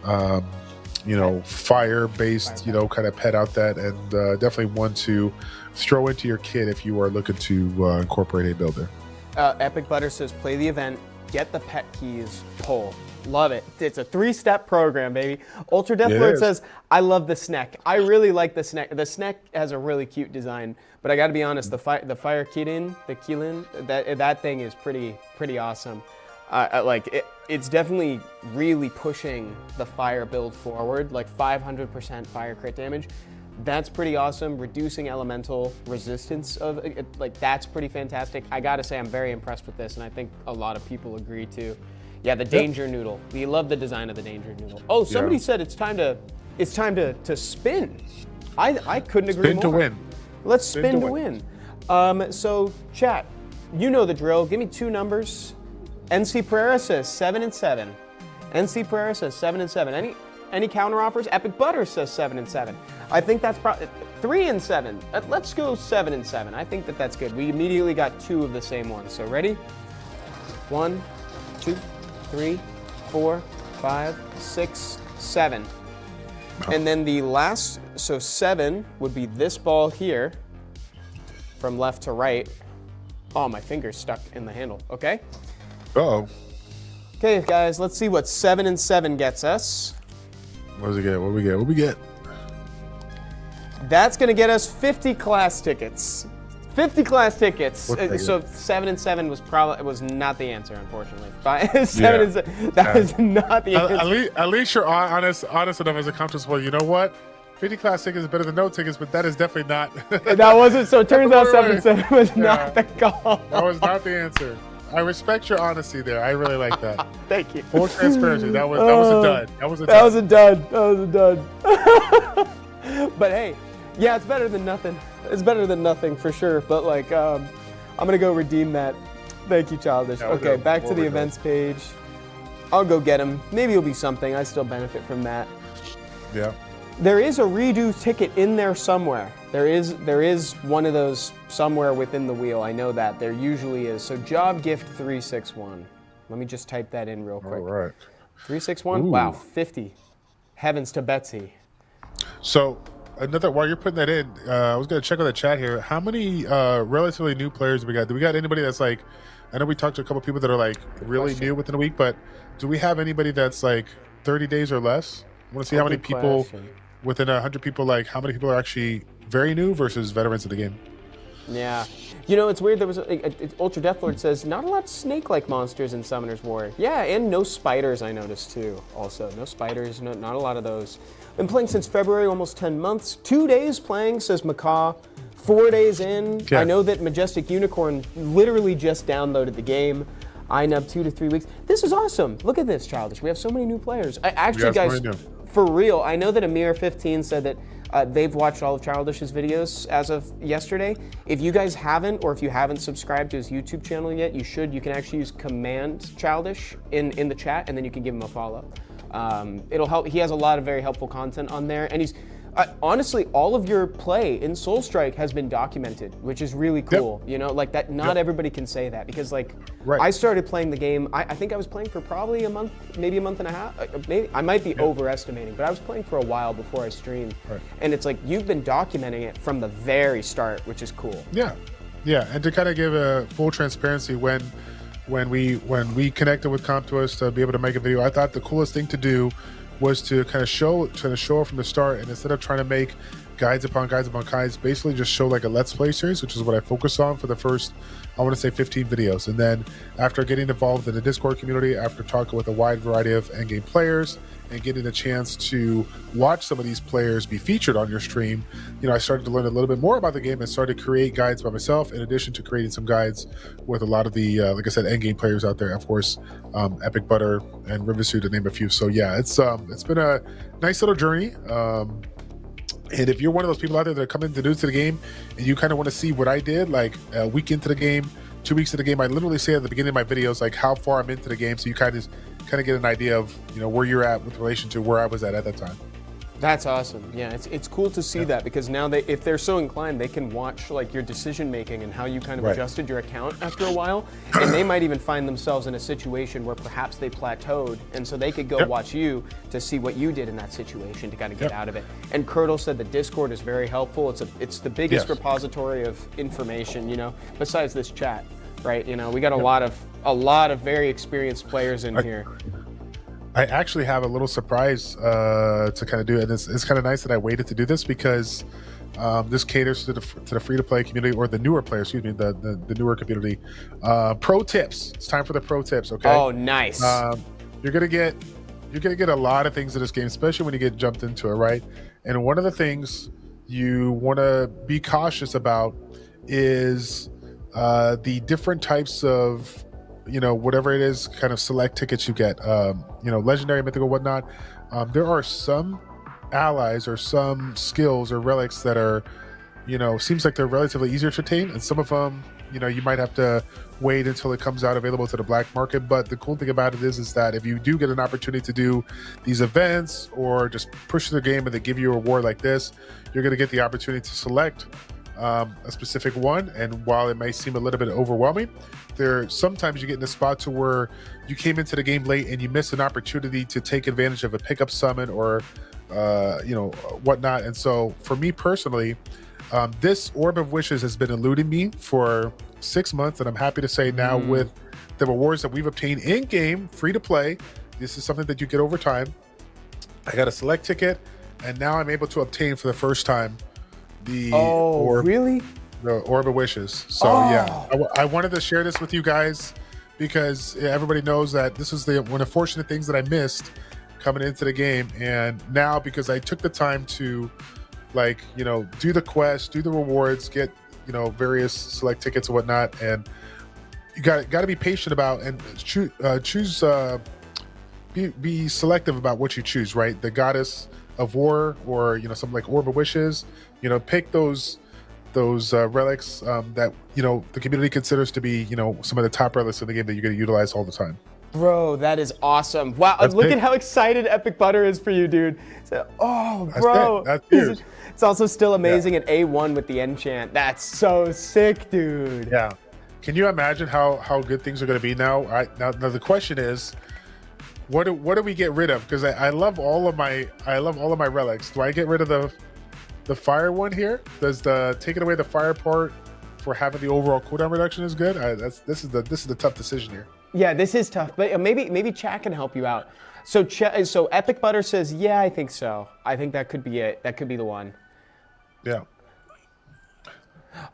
you know, fire-based, you know, kind of pet out that, and definitely one to throw into your kit if you are looking to incorporate a builder. Epic Butter says, play the event, get the pet keys, pull. Love it. It's a 3-step program, baby. Ultra Death Lord says, I love the Snek. I really like the Snek. The Snek has a really cute design, but I got to be honest, the Fire Kirin, the Kilin, that thing is pretty awesome. It's definitely really pushing the fire build forward, like 500% fire crit damage. That's pretty awesome. Reducing elemental resistance of it, like that's pretty fantastic. I gotta say I'm very impressed with this, and I think a lot of people agree too. Yeah, the Danger Noodle. We love the design of the Danger Noodle. Oh, somebody said it's time to spin. I couldn't agree more. Spin to win. Let's spin to win. So chat, you know the drill. Give me 2 numbers. NC Pereira says 7 and 7. NC Pereira says 7 and 7. Any counter offers? Epic Butter says 7 and 7. I think that's probably 3 and 7. Let's go 7 and 7. I think that's good. We immediately got 2 of the same ones. So ready? 1, 2, 3, 4, 5, 6, 7. And then the last, so 7 would be this ball here from left to right. Oh, my finger's stuck in the handle. Okay. Uh-oh. Okay, guys, let's see what 7 and 7 gets us. What does it get? What do we get? That's going to get us 50 class tickets. 50 class tickets. So 7 and 7 was not the answer, unfortunately. 7 and 7. That is not the answer. At least you're honest enough as a conscious. Well, you know what? 50 class tickets is better than no tickets, but that is definitely not. That wasn't. So it turns out 7 and 7 was not the call. That was not the answer. I respect your honesty there. I really like that. Thank you. Full transparency. That was a dud. That was a dud. But hey, yeah, it's better than nothing. It's better than nothing for sure. But like, I'm gonna go redeem that. Thank you, Childish. Okay, back to the events page. I'll go get him. Maybe it'll be something. I still benefit from that. Yeah. There is a redo ticket in there somewhere. There is one of those somewhere within the wheel. I know that. There usually is. So job gift 361. Let me just type that in real quick. All right. 361? Ooh. Wow, 50. Heavens to Betsy. So while you're putting that in, I was going to check on the chat here. How many relatively new players do we got? Do we got anybody that's like, I know we talked to a couple people that are like really new within a week, but do we have anybody that's like 30 days or less? I want to see how many people within 100 people, like how many people are actually very new versus veterans of the game. Yeah. You know, it's weird. There was Ultra Deathlord says not a lot of snake-like monsters in Summoner's War. Yeah, and no spiders. I noticed too. Also, no spiders. Not a lot of those. Been playing since February, almost 10 months. 2 days playing, says Macaw. 4 days in. Yeah. I know that Majestic Unicorn literally just downloaded the game. iNub 2 to 3 weeks. This is awesome. Look at this, Childish. We have so many new players. Actually, guys, for real, I know that Amir15 said that they've watched all of Childish's videos as of yesterday. If you guys haven't, or if you haven't subscribed to his YouTube channel yet, you should. You can actually use Command Childish in the chat, and then you can give him a follow. It'll help. He has a lot of very helpful content on there, and he's honestly, all of your play in Soul Strike has been documented, which is really cool. Yep. You know, like that. Not everybody can say that because, like, I started playing the game. I think I was playing for probably a month, maybe a month and a half. Maybe I might be overestimating, but I was playing for a while before I streamed. And it's like you've been documenting it from the very start, which is cool. Yeah, and to kind of give a full transparency, when we connected with CompToUs to be able to make a video, I thought the coolest thing to do was to kind of show it from the start, and instead of trying to make guides upon guides, basically just show like a Let's Play series, which is what I focused on for the first, I want to say 15 videos. And then after getting involved in the Discord community, after talking with a wide variety of endgame players and getting a chance to watch some of these players be featured on your stream, you know, I started to learn a little bit more about the game and started to create guides by myself, in addition to creating some guides with a lot of the, like I said, endgame players out there, of course, Epic Butter and Riversuit, to name a few. So yeah, it's been a nice little journey. And if you're one of those people out there that are coming to new to the game and you kind of want to see what I did, like a week into the game, 2 weeks into the game, I literally say at the beginning of my videos, like how far I'm into the game, so you kind of get an idea of, you know, where you're at with relation to where I was at that time. That's awesome. Yeah, it's cool to see that, because now if they're so inclined, they can watch like your decision making and how you kind of adjusted your account after a while, and they might even find themselves in a situation where perhaps they plateaued, and so they could go watch you to see what you did in that situation to kind of get out of it. And Curdle said the Discord is very helpful. It's the biggest repository of information, you know, besides this chat, right? You know, we got a lot of very experienced players in here. I actually have a little surprise to kind of do, and it's kind of nice that I waited to do this, because this caters to the free-to-play community, or the newer players, excuse me, the newer community. Pro tips. It's time for the pro tips. Okay. Oh, nice. You're gonna get a lot of things in this game, especially when you get jumped into it, right? And one of the things you want to be cautious about is the different types of, you know, whatever it is, kind of select tickets you get, you know, legendary, mythical, whatnot. There are some allies or some skills or relics that are, you know, seems like they're relatively easier to obtain, and some of them, you know, you might have to wait until it comes out available to the black market. But the cool thing about it is that if you do get an opportunity to do these events or just push the game and they give you a reward like this, you're going to get the opportunity to select a specific one. And while it may seem a little bit overwhelming, sometimes you get in a spot to where you came into the game late and you missed an opportunity to take advantage of a pickup summon or you know, whatnot. And so for me personally, this Orb of Wishes has been eluding me for 6 months, and I'm happy to say now, with the rewards that we've obtained in game, free to play, this is something that you get over time. I got a select ticket, and now I'm able to obtain for the first time the Orb of Wishes. So yeah, I wanted to share this with you guys, because everybody knows that this is one of the fortunate things that I missed coming into the game. And now, because I took the time to, like, you know, do the quest, do the rewards, get, you know, various select tickets and whatnot, and you got to be patient about and choose be selective about what you choose, right? The Goddess of War, or, you know, something like Orb of Wishes, you know, pick those relics that, you know, the community considers to be, you know, some of the top relics in the game that you're going to utilize all the time. Bro, that is awesome. Wow, look at how excited Epic Butter is for you, dude. So, oh, bro. That's huge. It's also still amazing at A1 with the enchant. That's so sick, dude. Yeah. Can you imagine how good things are going to be now? Now the question is, what do we get rid of? Because I love all of my relics. Do I get rid of the fire one here? Does taking away the fire part for having the overall cooldown reduction is good? This is the tough decision here. Yeah, this is tough, but maybe chat can help you out. So Epic Butter says, yeah, I think so. I think that could be it. That could be the one. Yeah.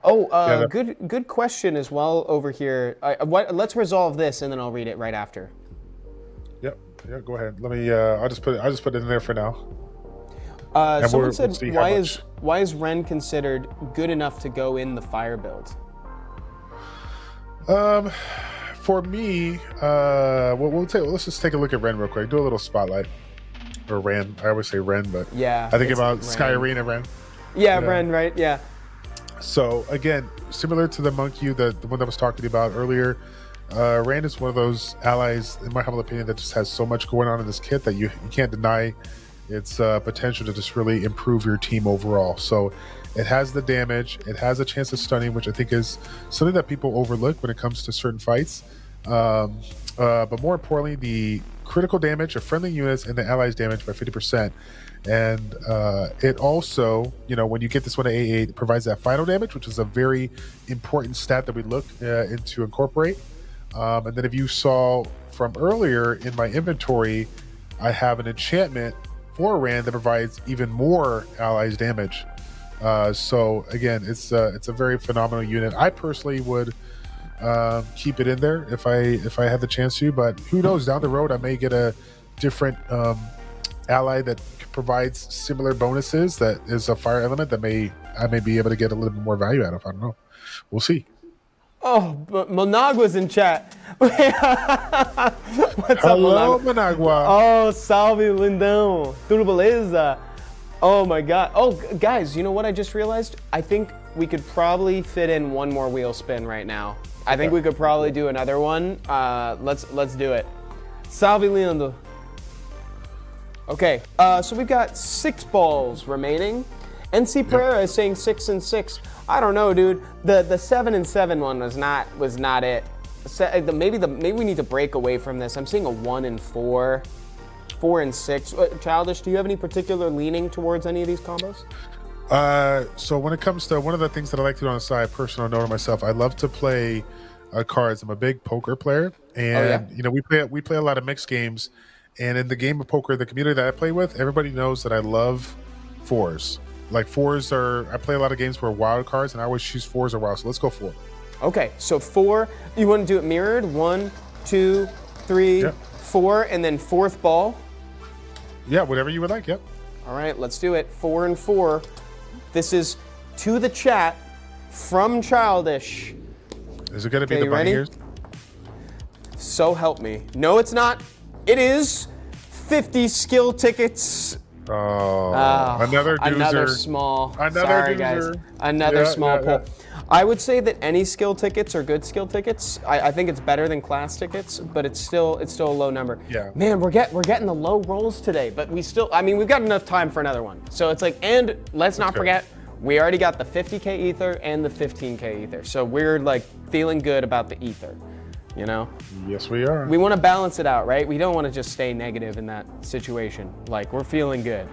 Oh, Yeah, good question as well over here. Let's resolve this and then I'll read it right after. Yep. Yeah, go ahead. Let me. I'll just put it in there for now. Someone said, we'll see how why is Ren considered good enough to go in the fire build? For me, let's just take a look at Ren real quick. Do a little spotlight. Or Ren. I always say Ren, but yeah, I think about Sky Arena Ren. Yeah, Ren, right? Yeah. So again, similar to the Munkyu, the one that I was talking about earlier, Ren is one of those allies, in my humble opinion, that just has so much going on in this kit that you can't deny its potential to just really improve your team overall. So it has the damage, it has a chance of stunning, which I think is something that people overlook when it comes to certain fights. But more importantly, the critical damage of friendly units and the allies damage by 50%. And it also, when you get this one at A8, it provides that final damage, which is a very important stat that we look into incorporate. And then if you saw from earlier in my inventory, I have an enchantment for Ran that provides even more allies damage. So again, it's a very phenomenal unit. I personally would keep it in there if I had the chance to, but who knows, down the road I may get a different ally that provides similar bonuses that is a fire element that I may be able to get a little bit more value out of. I don't know. We'll see. Oh, but Monagua's in chat. What's Hello, up, Monagua? Managua. Oh, salve, lindão. Tudo beleza? Oh my God. Oh, guys, you know what I just realized? I think we could probably fit in one more wheel spin right now. I think we could probably do another one. Let's do it. Salve, lindo. Okay, so we've got 6 balls remaining. NC Pereira is saying 6 and 6. I don't know, dude. The 7 and 7 one was not it. Maybe we need to break away from this. I'm seeing a 1 and 4, 4 and 6. Childish, do you have any particular leaning towards any of these combos? So when it comes to one of the things that I like to do on the side, personal note of myself, I love to play cards. I'm a big poker player, and we play a lot of mixed games. And in the game of poker, the community that I play with, everybody knows that I love 4s. Like 4s I play a lot of games where wild cards, and I always choose 4s or wild. So let's go 4. Okay, so 4. You want to do it mirrored? 1, 2, 3, 4, and then 4th ball. Yeah, whatever you would like. Yep. All right, let's do it. 4 and 4. This is to the chat from Childish. Is it going to be the bunny ears? So help me. No, it's not. It is 50 skill tickets. Oh, another doozer. Another small. Sorry, guys. Another small pull. I would say that any skill tickets are good skill tickets. I think it's better than class tickets, but it's still a low number. Yeah. Man, we're getting the low rolls today, but we've got enough time for another one. So it's like, and let's not forget, we already got the 50K ether and the 15K ether. So we're like feeling good about the ether. Yes, we are. We want to balance it out, right? We don't want to just stay negative in that situation. Like, we're feeling good.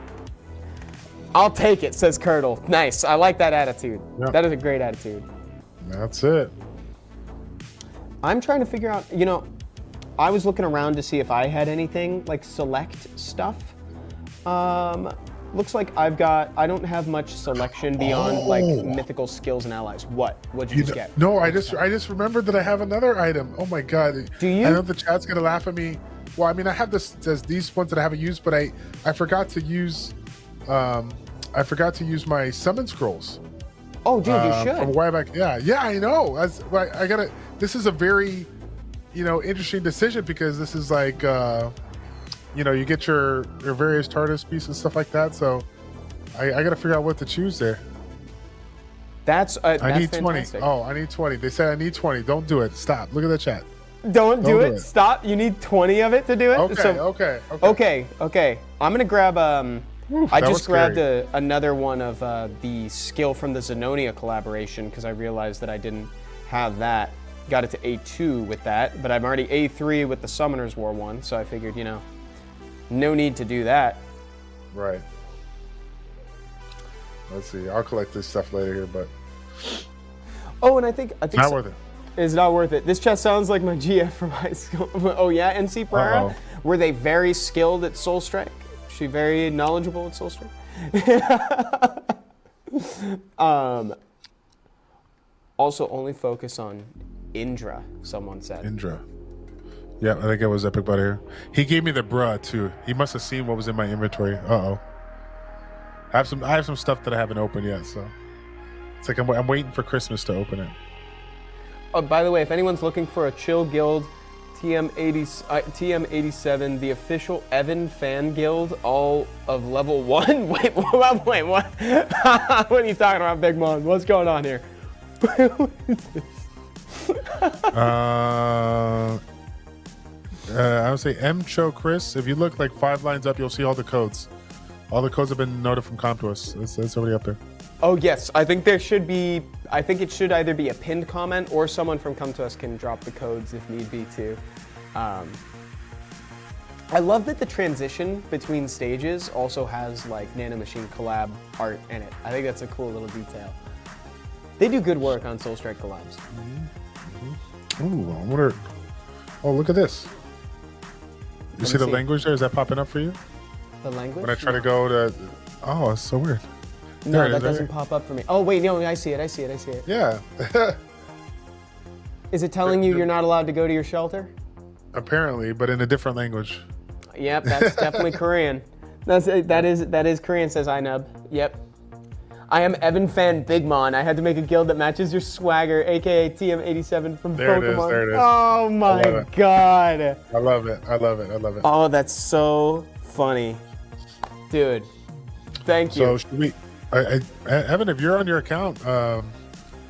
I'll take it, says Curdle. Nice. I like that attitude. Yep. That is a great attitude. That's it. I'm trying to figure out, I was looking around to see if I had anything like select stuff. Looks like I don't have much selection beyond like mythical skills and allies. What'd you just get? No, I just remembered that I have another item. Oh my God. Do you? I know the chat's gonna laugh at me. Well, I mean, I have these ones that I haven't used, but I forgot to use my summon scrolls. Oh, dude, you should. From a while back. Yeah, I know. I gotta. This is a very, interesting decision because this is like. You get your various TARDIS pieces and stuff like that. So I got to figure out what to choose there. That's I need fantastic. 20. Oh, I need 20. They said I need 20. Don't do it. Stop. Look at the chat. Don't do it. Stop. You need 20 of it to do it. Okay. I'm gonna grab. I just grabbed scary. another one of the skill from the Zenonia collaboration because I realized that I didn't have that. Got it to A2 with that, but I'm already A3 with the Summoner's War one. So I figured, no need to do that. Right. Let's see. I'll collect this stuff later here, but. Oh, and I think it's not worth it. It's not worth it. This chest sounds like my GF from high school. Oh yeah, NC Pereira. Were they very skilled at Soul Strike? Was she very knowledgeable at Soul Strike? Also, only focus on Indra, someone said. Indra. Yeah, I think it was Epic Butter here. He gave me the bruh too. He must have seen what was in my inventory. Uh-oh. I have some stuff that I haven't opened yet, so it's like I'm waiting for Christmas to open it. Oh, by the way, if anyone's looking for a chill guild, TM87, the official Evan fan guild, all of level 1. Wait, what? What are you talking about, Big Mon? What's going on here? I would say Cho Chris. If you look like 5 lines up, you'll see all the codes. All the codes have been noted from Comp to us. It's already up there. Oh yes, I think there should be. I think it should either be a pinned comment or someone from Come to Us can drop the codes if need be too. I love that the transition between stages also has like Nano Machine collab art in it. I think that's a cool little detail. They do good work on Soul Strike collabs. Ooh, what are? Oh, look at this. You see the language there? Is that popping up for you? The language? When I try to go to, oh, it's so weird. No, that doesn't pop up for me. Oh wait, no, I see it. Yeah. Is it telling you you're not allowed to go to your shelter? Apparently, but in a different language. Yep, that's definitely Korean. That is Korean, says Inub. Yep. I am Evan Fan Bigmon. I had to make a guild that matches your swagger, aka TM87 from Pokemon. There it is. Oh my god. I love it. Oh, that's so funny. Dude, thank you. So should we, Evan, if you're on your account,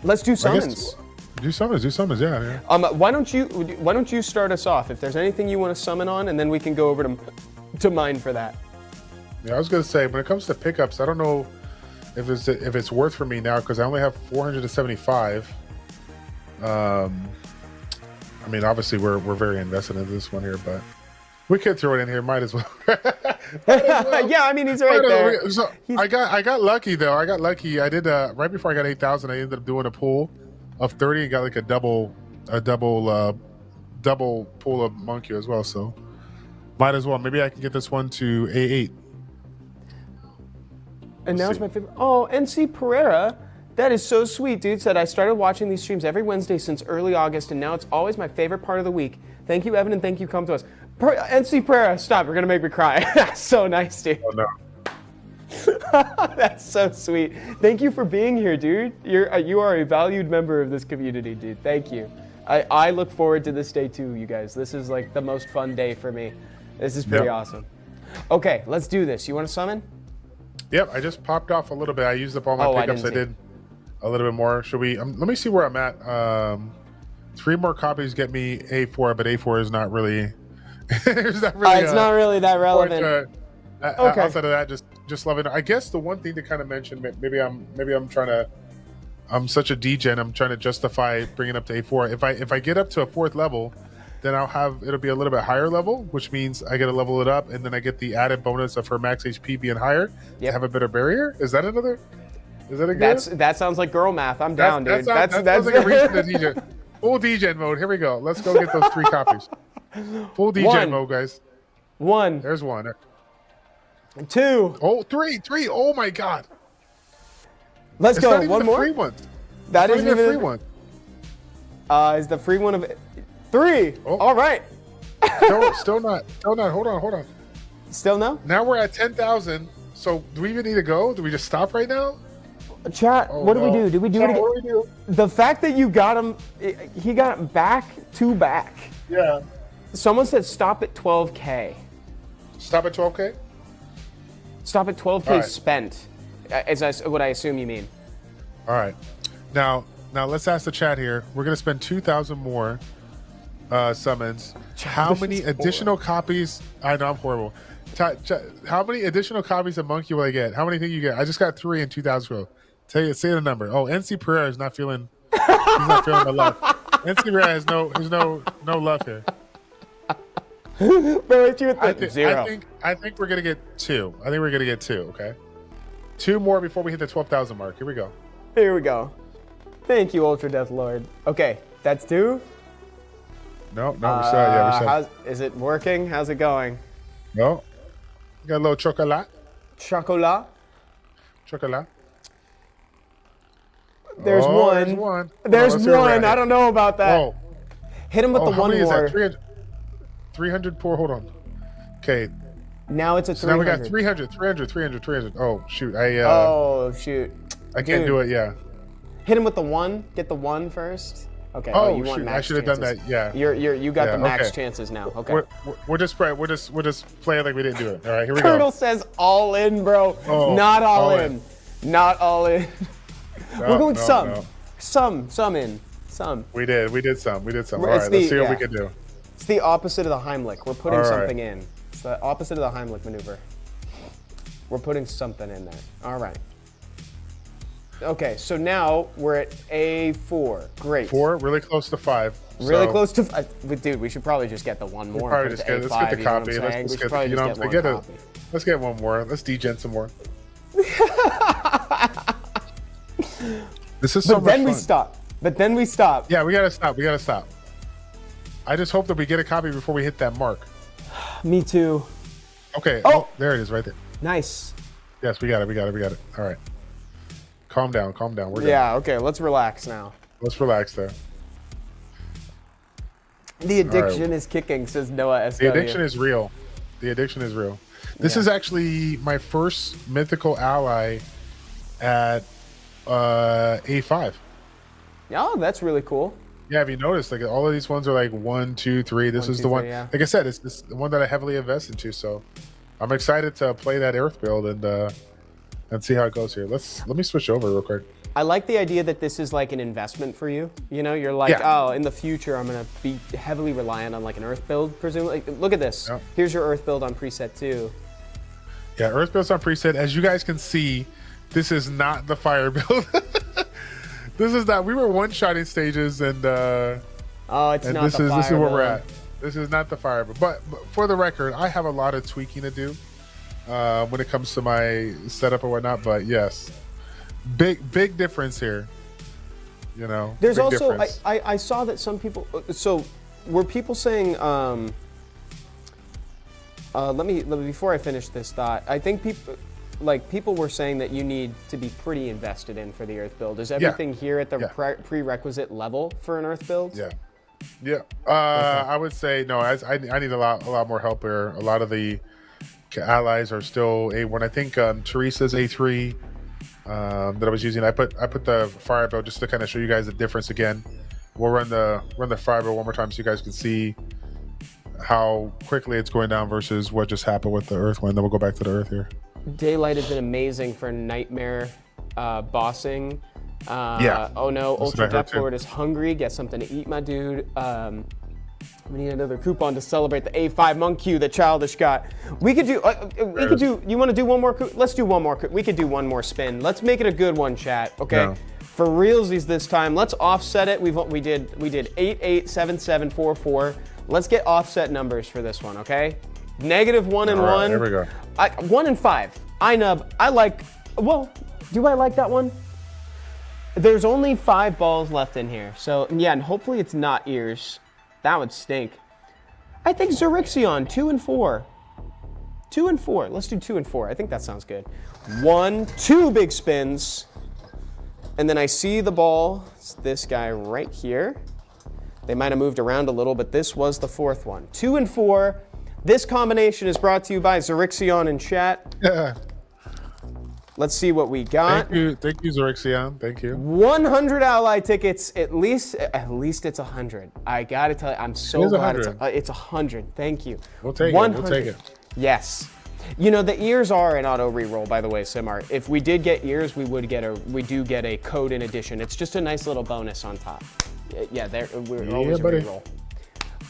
let's do summons. Do summons, yeah. Why don't you start us off? If there's anything you want to summon on, and then we can go over to mine for that. Yeah, I was gonna say, when it comes to pickups, I don't know if it's worth for me now because I only have 475. I mean, obviously we're very invested in this one here, but we could throw it in here. Might as well. Yeah, I mean he's right there. So I got lucky though. I did right before I got 8,000. I ended up doing a pool of 30 and got like a double pool of Munkyu as well. So might as well. Maybe I can get this one to A8. And now it's my favorite. Oh, NC Pereira. That is so sweet, dude. Said, I started watching these streams every Wednesday since early August, and now it's always my favorite part of the week. Thank you, Evan, and thank you, Come to Us. NC Pereira, stop. You're going to make me cry. That's so nice, dude. Oh, no. That's so sweet. Thank you for being here, dude. You are a valued member of this community, dude. Thank you. I look forward to this day, too, you guys. This is like the most fun day for me. This is pretty awesome. Okay, let's do this. You want to summon? Yep, I just popped off a little bit. I used up all my pickups. I did a little bit more. Should we? Let me see where I'm at. 3 more copies get me A4, but A4 is not really. It's not really that relevant. Okay. Outside of that, just loving it. I guess the one thing to kind of mention, maybe I'm trying to. I'm such a degen. I'm trying to justify bringing up to A4. If I get up to a 4th level, then it'll be a little bit higher level, which means I get to level it up, and then I get the added bonus of her max HP being higher to have a better barrier. Is that a good? That sounds like girl math. I'm down, dude. That's like a reason to degen. Full degen mode. Here we go. Let's go get those 3 copies. Full degen mode, guys. 1. There's 1. 2. Oh, 3. Oh my God. Let's go. One more. Free one. That isn't even a free one. Is the free one of 3? Oh. All right. Still not. Hold on. Still no? Now we're at 10,000. So do we even need to go? Do we just stop right now? Chat. What do we do? Do we do it again? What do we do? The fact that you got him, he got him back to back. Yeah. Someone said stop at 12K. Stop at 12K? Stop at 12K spent. Is what I assume you mean. All right. Now let's ask the chat here. We're gonna spend 2,000 more summons. How many additional copies? I know I'm horrible. How many additional copies of Munkyu will I get? How many think you get? I just got 3 in 2,000. Say the number. Oh, NC Pereira is not feeling. He's not feeling the love. NC Pereira has no love here. Bro, Zero. I think we're gonna get 2. I think we're gonna get 2. Okay. 2 more before we hit the 12,000 mark. Here we go. Thank you, Ultra Death Lord. Okay, that's 2. No, we're set. Is it working? How's it going? No. Got a little chocolate. Chocolate. There's Oh, one. there's one. There's Let's see where we're one. at I don't know about that. Oh, Hit him with the how one many is more. that? 300 pour. Hold on. Okay. Now it's a 300. So now we got 300. Oh, shoot. Oh, shoot. I can't do it. Yeah. Hit him with the one. Get the one first. Okay. Oh, you want shoot. max I should have done chances. that. Yeah. You got the max okay. chances now. Okay. We're just playing like we didn't do it. All right, here we Turtle go. says all in, bro. Oh, Not all in. Not all in. No, We're going no, some. no. Some in. Some. We did some. All It's right, let's see what we can do. It's the opposite of the Heimlich. We're putting All right. something in. It's the opposite of the Heimlich maneuver. We're putting something in there. All right. Okay, so now we're at A4. Great. 4, really close to 5. Really so close to. Dude, we should probably just get the one more. Probably just let's get the copy. Let's get one more. Let's degen some more. This is so But much then we fun. stop. But then we stop. Yeah, we gotta stop. I just hope that we get a copy before we hit that mark. Me too. Okay. Oh! There it is, right there. Nice. Yes, we got it. All right. Calm down. We're good. Yeah, okay, let's relax now. Let's relax there. The addiction is kicking, says Noah SW. The addiction is real. This is actually my first mythical ally at A5. Oh, that's really cool. Yeah, have you noticed? Like all of these ones are like 1, 2, 3. This is the one. Yeah. Like I said, it's the one that I heavily invest into. So I'm excited to play that Earth build and see how it goes here. Let me switch over real quick. I like the idea that this is like an investment for you. You know, you're like, oh, in the future, I'm going to be heavily reliant on like an Earth build, presumably. Look at this. Yep. Here's your Earth build on preset too. Yeah, Earth build's on preset. As you guys can see, this is not the fire build. This is not. We were one-shotting stages, and oh, it's and not this the is fire this is where build. we're at. This is not the fire build. But for the record, I have a lot of tweaking to do when it comes to my setup or whatnot. But yes, big difference here. You know, There's big also difference. I saw that some people. So were people saying? Let me before I finish this thought. I think people were saying that you need to be pretty invested in for the Earth build. Is everything here at the prerequisite level for an Earth build? Yeah. I would say no. I need a lot more help here. A lot of the allies are still A1. I think Teresa's A3 that I was using. I put the fire build just to kind of show you guys the difference again. We'll run the fire build one more time so you guys can see how quickly it's going down versus what just happened with the Earth one. Then we'll go back to the Earth here. Daylight has been amazing for nightmare bossing. Oh no, That's Ultra what I heard Depth Lord is hungry. Get something to eat, my dude. We need another coupon to celebrate the A5 Munkyu that Childish got. We could do. You want to do one more? Let's do one more. We could do one more spin. Let's make it a good one, chat. Okay. Yeah. For realsies this time, let's offset it. We did 887744. Let's get offset numbers for this one. Okay. -1 and 1. Here we go. 1 and 5. iNub. I like. Well, do I like that one? There's only 5 balls left in here. So, yeah, and hopefully it's not ears. That would stink. I think Zerixion, 2 and 4. 2 and 4. Let's do 2 and 4. I think that sounds good. 1, 2 big spins. And then I see the ball. It's this guy right here. They might have moved around a little, but this was the 4th one. 2 and 4. This combination is brought to you by Zerixion in chat. Yeah. Let's see what we got. Thank you, Zerixion. Thank you. 100 ally tickets. At least it's 100. I gotta tell you, I'm so glad it's 100. Thank you. We'll take it. We'll take it. Yes. You know, the ears are an auto reroll, by the way, Simar. If we did get ears, we do get a code in addition. It's just a nice little bonus on top. Yeah, we're always a reroll.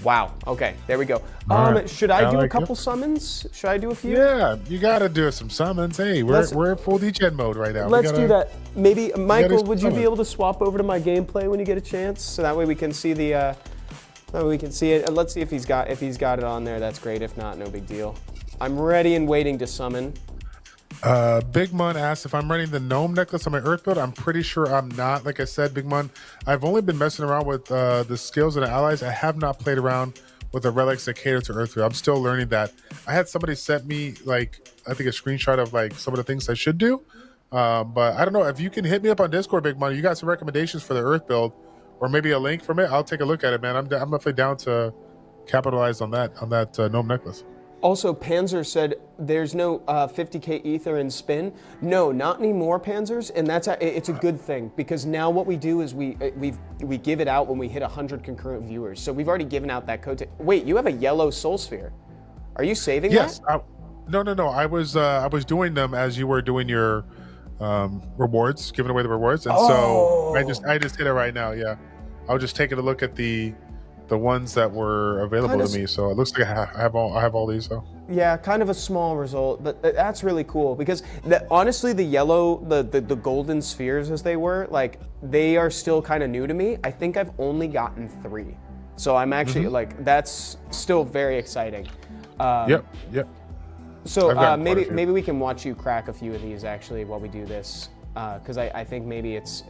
Wow. Okay, there we go. Right. Should I do a couple summons? Should I do a few? Yeah, you gotta do some summons. Hey, we're full degen mode right now. Let's do that. Maybe Michael, would you be summon. able to swap over to my gameplay when you get a chance, so that way we can see the that way we can see it. Let's see if he's got it on there. That's great. If not, no big deal. I'm ready and waiting to summon. Big Mun asked if I'm running the gnome necklace on my Earth build. I'm pretty sure I'm not. Like I said, Big Mun, I've only been messing around with the skills and the allies. I have not played around with the relics that cater to Earth build. I'm still learning that. I had somebody sent me, like, I think a screenshot of like some of the things I should do, But I don't know if you can hit me up on Discord, Big Money. You got some recommendations for the Earth build, or maybe a link from it. I'll take a look at it, man. I'm definitely down to capitalize on that gnome necklace. Also, Panzer said there's no 50k ether in spin. No, not anymore, Panzers, and it's a good thing because now what we do is we give it out when we hit 100 concurrent viewers. So we've already given out that code. Wait, you have a yellow soul sphere? Are you saving yes, that? No. I was doing them as you were doing your rewards, giving away the rewards, and so I just hit it right now. Yeah, I was just taking a look at the ones that were available to me. So it looks like I have all these. So yeah, kind of a small result, but that's really cool because honestly, the yellow, the golden spheres as they were, like they are still kind of new to me. I think I've only gotten 3, so I'm actually like that's still very exciting. Yep. So maybe we can watch you crack a few of these actually while we do this, because I think maybe it's.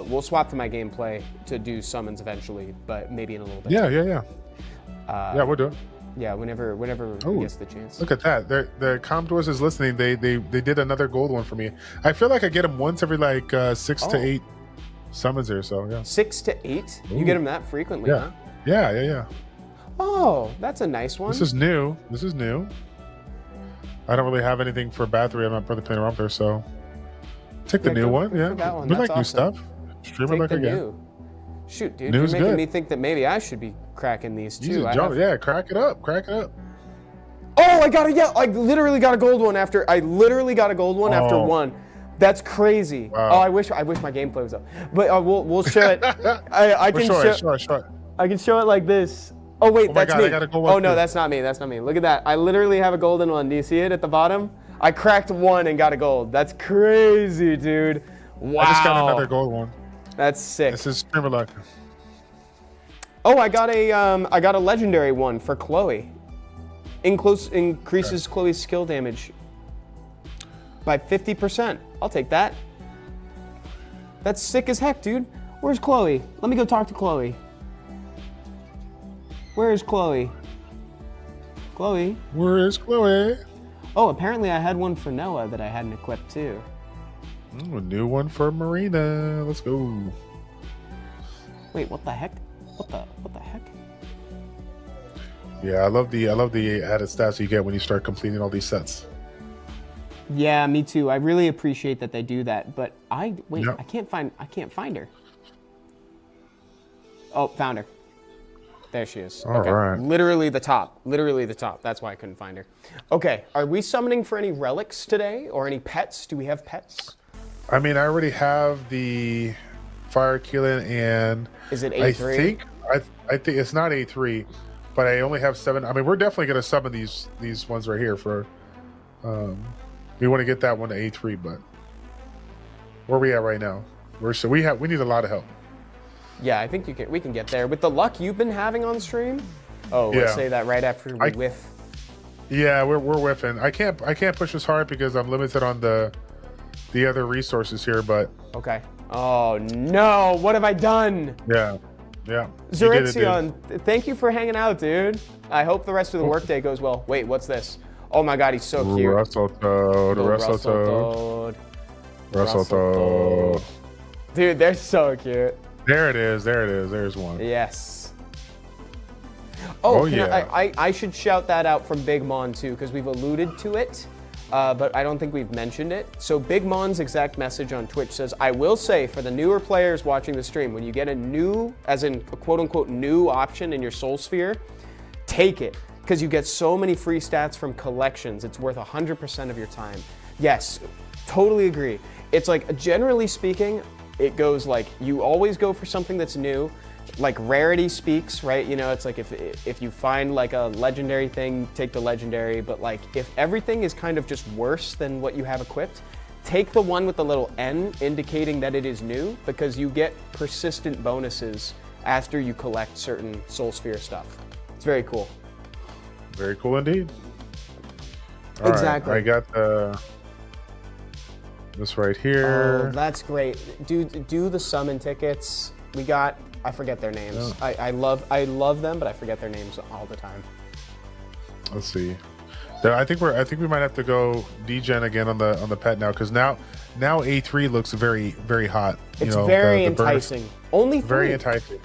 We'll swap to my gameplay to do summons eventually, but maybe in a little bit. Yeah. Yeah, we'll do it. Yeah, whenever he gets the chance. Look at that. The Commodores is listening. They did another gold one for me. I feel like I get them once every like 6 to 8 summons or so. Yeah. 6 to 8? Ooh. You get them that frequently, Yeah. huh? Yeah. Oh, that's a nice one. This is new. I don't really have anything for battery. I'm not really playing around there, so take the new one. Yeah, one. We That's like new awesome. stuff. Stream it Take like the again. new. Shoot, dude, New's you're making good. me think that maybe I should be cracking these too. Yeah, crack it up. Oh, I literally got a gold one after after one. That's crazy. Wow. Oh, I wish my gameplay was up. But we'll show it. I can show. I can show it like this. Oh wait, that's God, me. I got a gold one Oh no, too. that's not me. Look at that. I literally have a golden one. Do you see it at the bottom? I cracked 1 and got a gold. That's crazy, dude. Wow. I just got another gold one. That's sick. This is streamer luck. Oh, I got a legendary one for Chloe. Increases Chloe's skill damage by 50%. I'll take that. That's sick as heck, dude. Where's Chloe? Let me go talk to Chloe. Where is Chloe? Chloe? Where is Chloe? Oh, apparently I had one for Noah that I hadn't equipped too. A new one for Marina. Let's go. Wait, what the heck? What the heck? Yeah, I love the added stats you get when you start completing all these sets. Yeah, me too. I really appreciate that they do that, but I can't find her. Oh, found her. There she is. All right. Literally the top. That's why I couldn't find her. Okay, are we summoning for any relics today or any pets? Do we have pets? I mean, I already have the Fire Keelan and is it A3? I think it's not A3, but I only have 7. I mean, we're definitely gonna summon these ones right here for. We want to get that one to A3, but where are we at right now? We need a lot of help. Yeah, I think we can get there with the luck you've been having on stream. Oh, let's say that right after we whiff. Yeah, we're whiffing. I can't push as hard because I'm limited on the other resources here, but okay. Oh no, what have I done? Yeah. Zurixion, thank you for hanging out, dude. I hope the rest of the workday goes well. Wait, what's this? Oh my god, he's so cute. Russell Toad. Dude, they're so cute. There it is. There's one. Yes. Oh, yeah. I should shout that out from Big Mon too, because we've alluded to it, but I don't think we've mentioned it. So Big Mon's exact message on Twitch says, I will say for the newer players watching the stream, when you get a new, as in a quote unquote new option in your soul sphere, take it, because you get so many free stats from collections. It's worth 100% of your time. Yes, totally agree. It's like, generally speaking, it goes like, you always go for something that's new, like rarity speaks, right? You know, it's like if you find like a legendary thing, take the legendary, but like if everything is kind of just worse than what you have equipped, take the one with the little N indicating that it is new, because you get persistent bonuses after you collect certain soul sphere stuff. It's very cool. Very cool indeed. All exactly. Right, I got this right here. Oh, that's great. Do the summon tickets. We got, I forget their names. Yeah. I love them, but I forget their names all the time. Let's see. I think we might have to go degen again on the pet now, because now A3 looks very hot. It's very enticing. Only 3. Very enticing.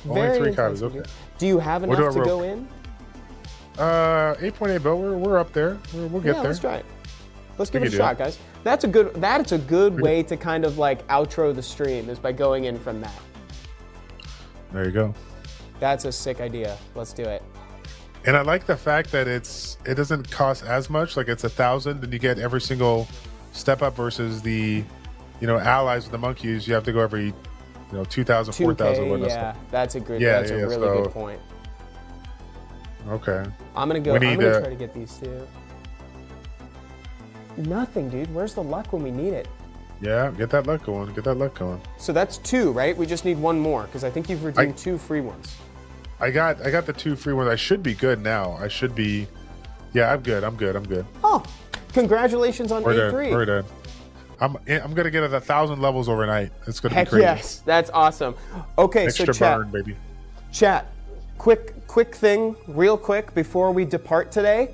Very Only 3 copies. Okay. Do you have enough to go in? 8.8 bill. We're up there. We'll get there. Let's try it. Let's give it a shot, guys. That's a good way to kind of like outro the stream, is by going in from that. There you go. That's a sick idea. Let's do it. And I like the fact that it doesn't cost as much. Like it's 1,000, and you get every single step up, versus the, allies with the Munkyus. You have to go every, 2,000, 4,000. Yeah, that's a really good point. Okay. I'm gonna try to get these two. Nothing, dude. Where's the luck when we need it? Yeah, get that luck going. Get that luck going. So that's 2, right? We just need 1 more, because I think you've redeemed 2 free ones. I got the 2 free ones. I should be good now. I should be. Yeah, I'm good. I'm good. Oh, congratulations on A3. We're done. I'm gonna get 1,000 levels overnight. It's gonna Heck be crazy. Yes, that's awesome. Okay, Extra so burn, baby. Chat, quick thing, real quick before we depart today.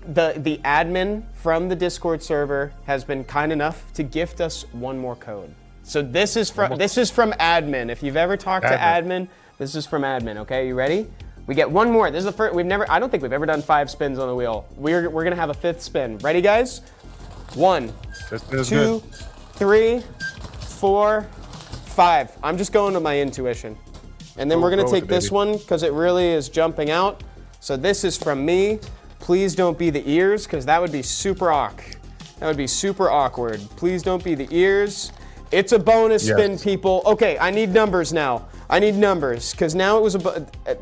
The admin from the Discord server has been kind enough to gift us 1 more code. So this is from admin. If you've ever talked to admin, this is from admin. Okay, you ready? We get 1 more. This is the first. I don't think we've ever done 5 spins on the wheel. We're gonna have a 5th spin. Ready, guys? 1, 2, 3, 4, 5. I'm just going to my intuition. And then we're gonna take this one, because it really is jumping out. So this is from me. Please don't be the ears, because that would be super awkward. That would be super awkward. Please don't be the ears. It's a bonus spin, people. Okay, I need numbers now. I need numbers, because now it was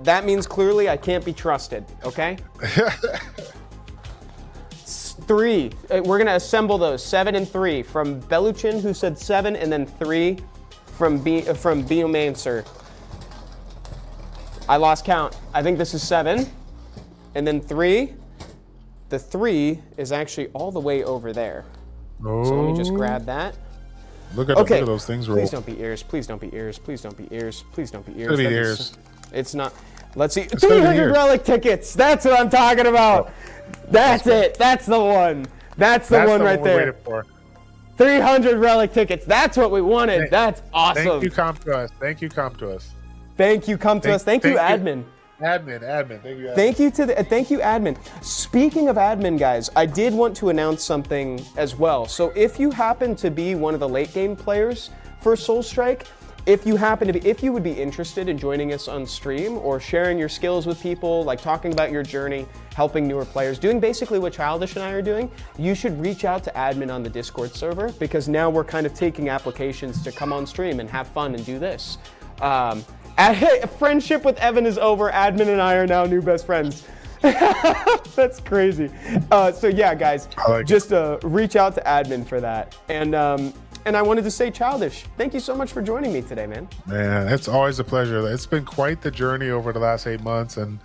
that means clearly I can't be trusted, okay? 3. We're gonna assemble those. 7 and 3 from Beluchin, who said 7, and then 3 from Biomancer. I lost count. I think this is 7, and then 3. The 3 is actually all the way over there. Oh. So let me just grab that. Look at those things roll. Please don't be ears. Please don't be ears. Please don't be ears. Please don't be ears. It's gonna be ears. It's not. Let's see. 300 relic tickets. That's what I'm talking about. That's it. That's the one. That's the one right there. 300 relic tickets. That's what we wanted. That's awesome. Thank you, come to us. Thank you, come to us. Thank you, come to us. Thank you, admin. Admin. Thank you, admin. Thank you, admin. Speaking of admin, guys, I did want to announce something as well. So if you happen to be one of the late game players for Soul Strike, if you would be interested in joining us on stream or sharing your skills with people, like talking about your journey, helping newer players, doing basically what Childish and I are doing, you should reach out to admin on the Discord server, because now we're kind of taking applications to come on stream and have fun and do this. Friendship with Evan is over. Admin and I are now new best friends. That's crazy. So yeah, guys, just reach out to admin for that. And I wanted to say, Childish, thank you so much for joining me today, man. Man, it's always a pleasure. It's been quite the journey over the last 8 months, and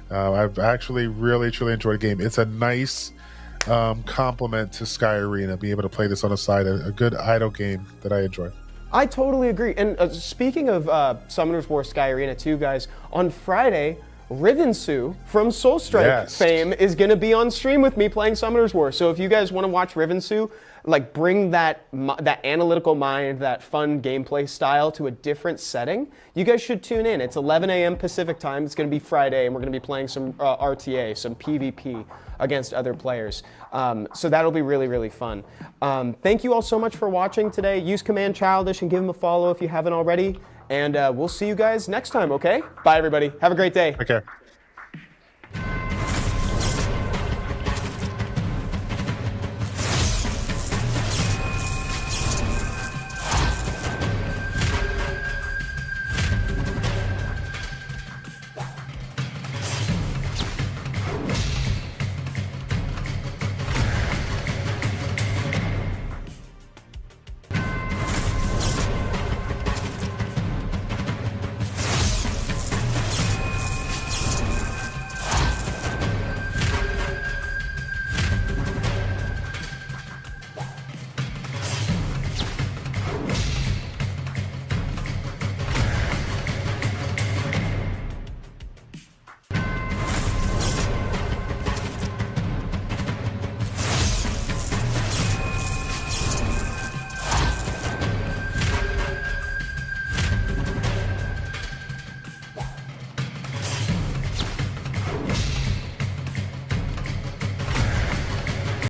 I've actually really, truly enjoyed the game. It's a nice compliment to Sky Arena, being able to play this on the side, a good idle game that I enjoy. I totally agree. And speaking of Summoners War Sky Arena 2, guys, on Friday, Rivensu from Soul Strike fame is going to be on stream with me playing Summoners War. So if you guys want to watch Rivensu, like bring that analytical mind, that fun gameplay style to a different setting, you guys should tune in. It's 11 a.m. Pacific time. It's going to be Friday, and we're going to be playing some RTA, some PvP against other players. So that'll be really, really fun. Thank you all so much for watching today. Use Command Childish and give him a follow if you haven't already. And we'll see you guys next time, okay? Bye, everybody. Have a great day. Okay.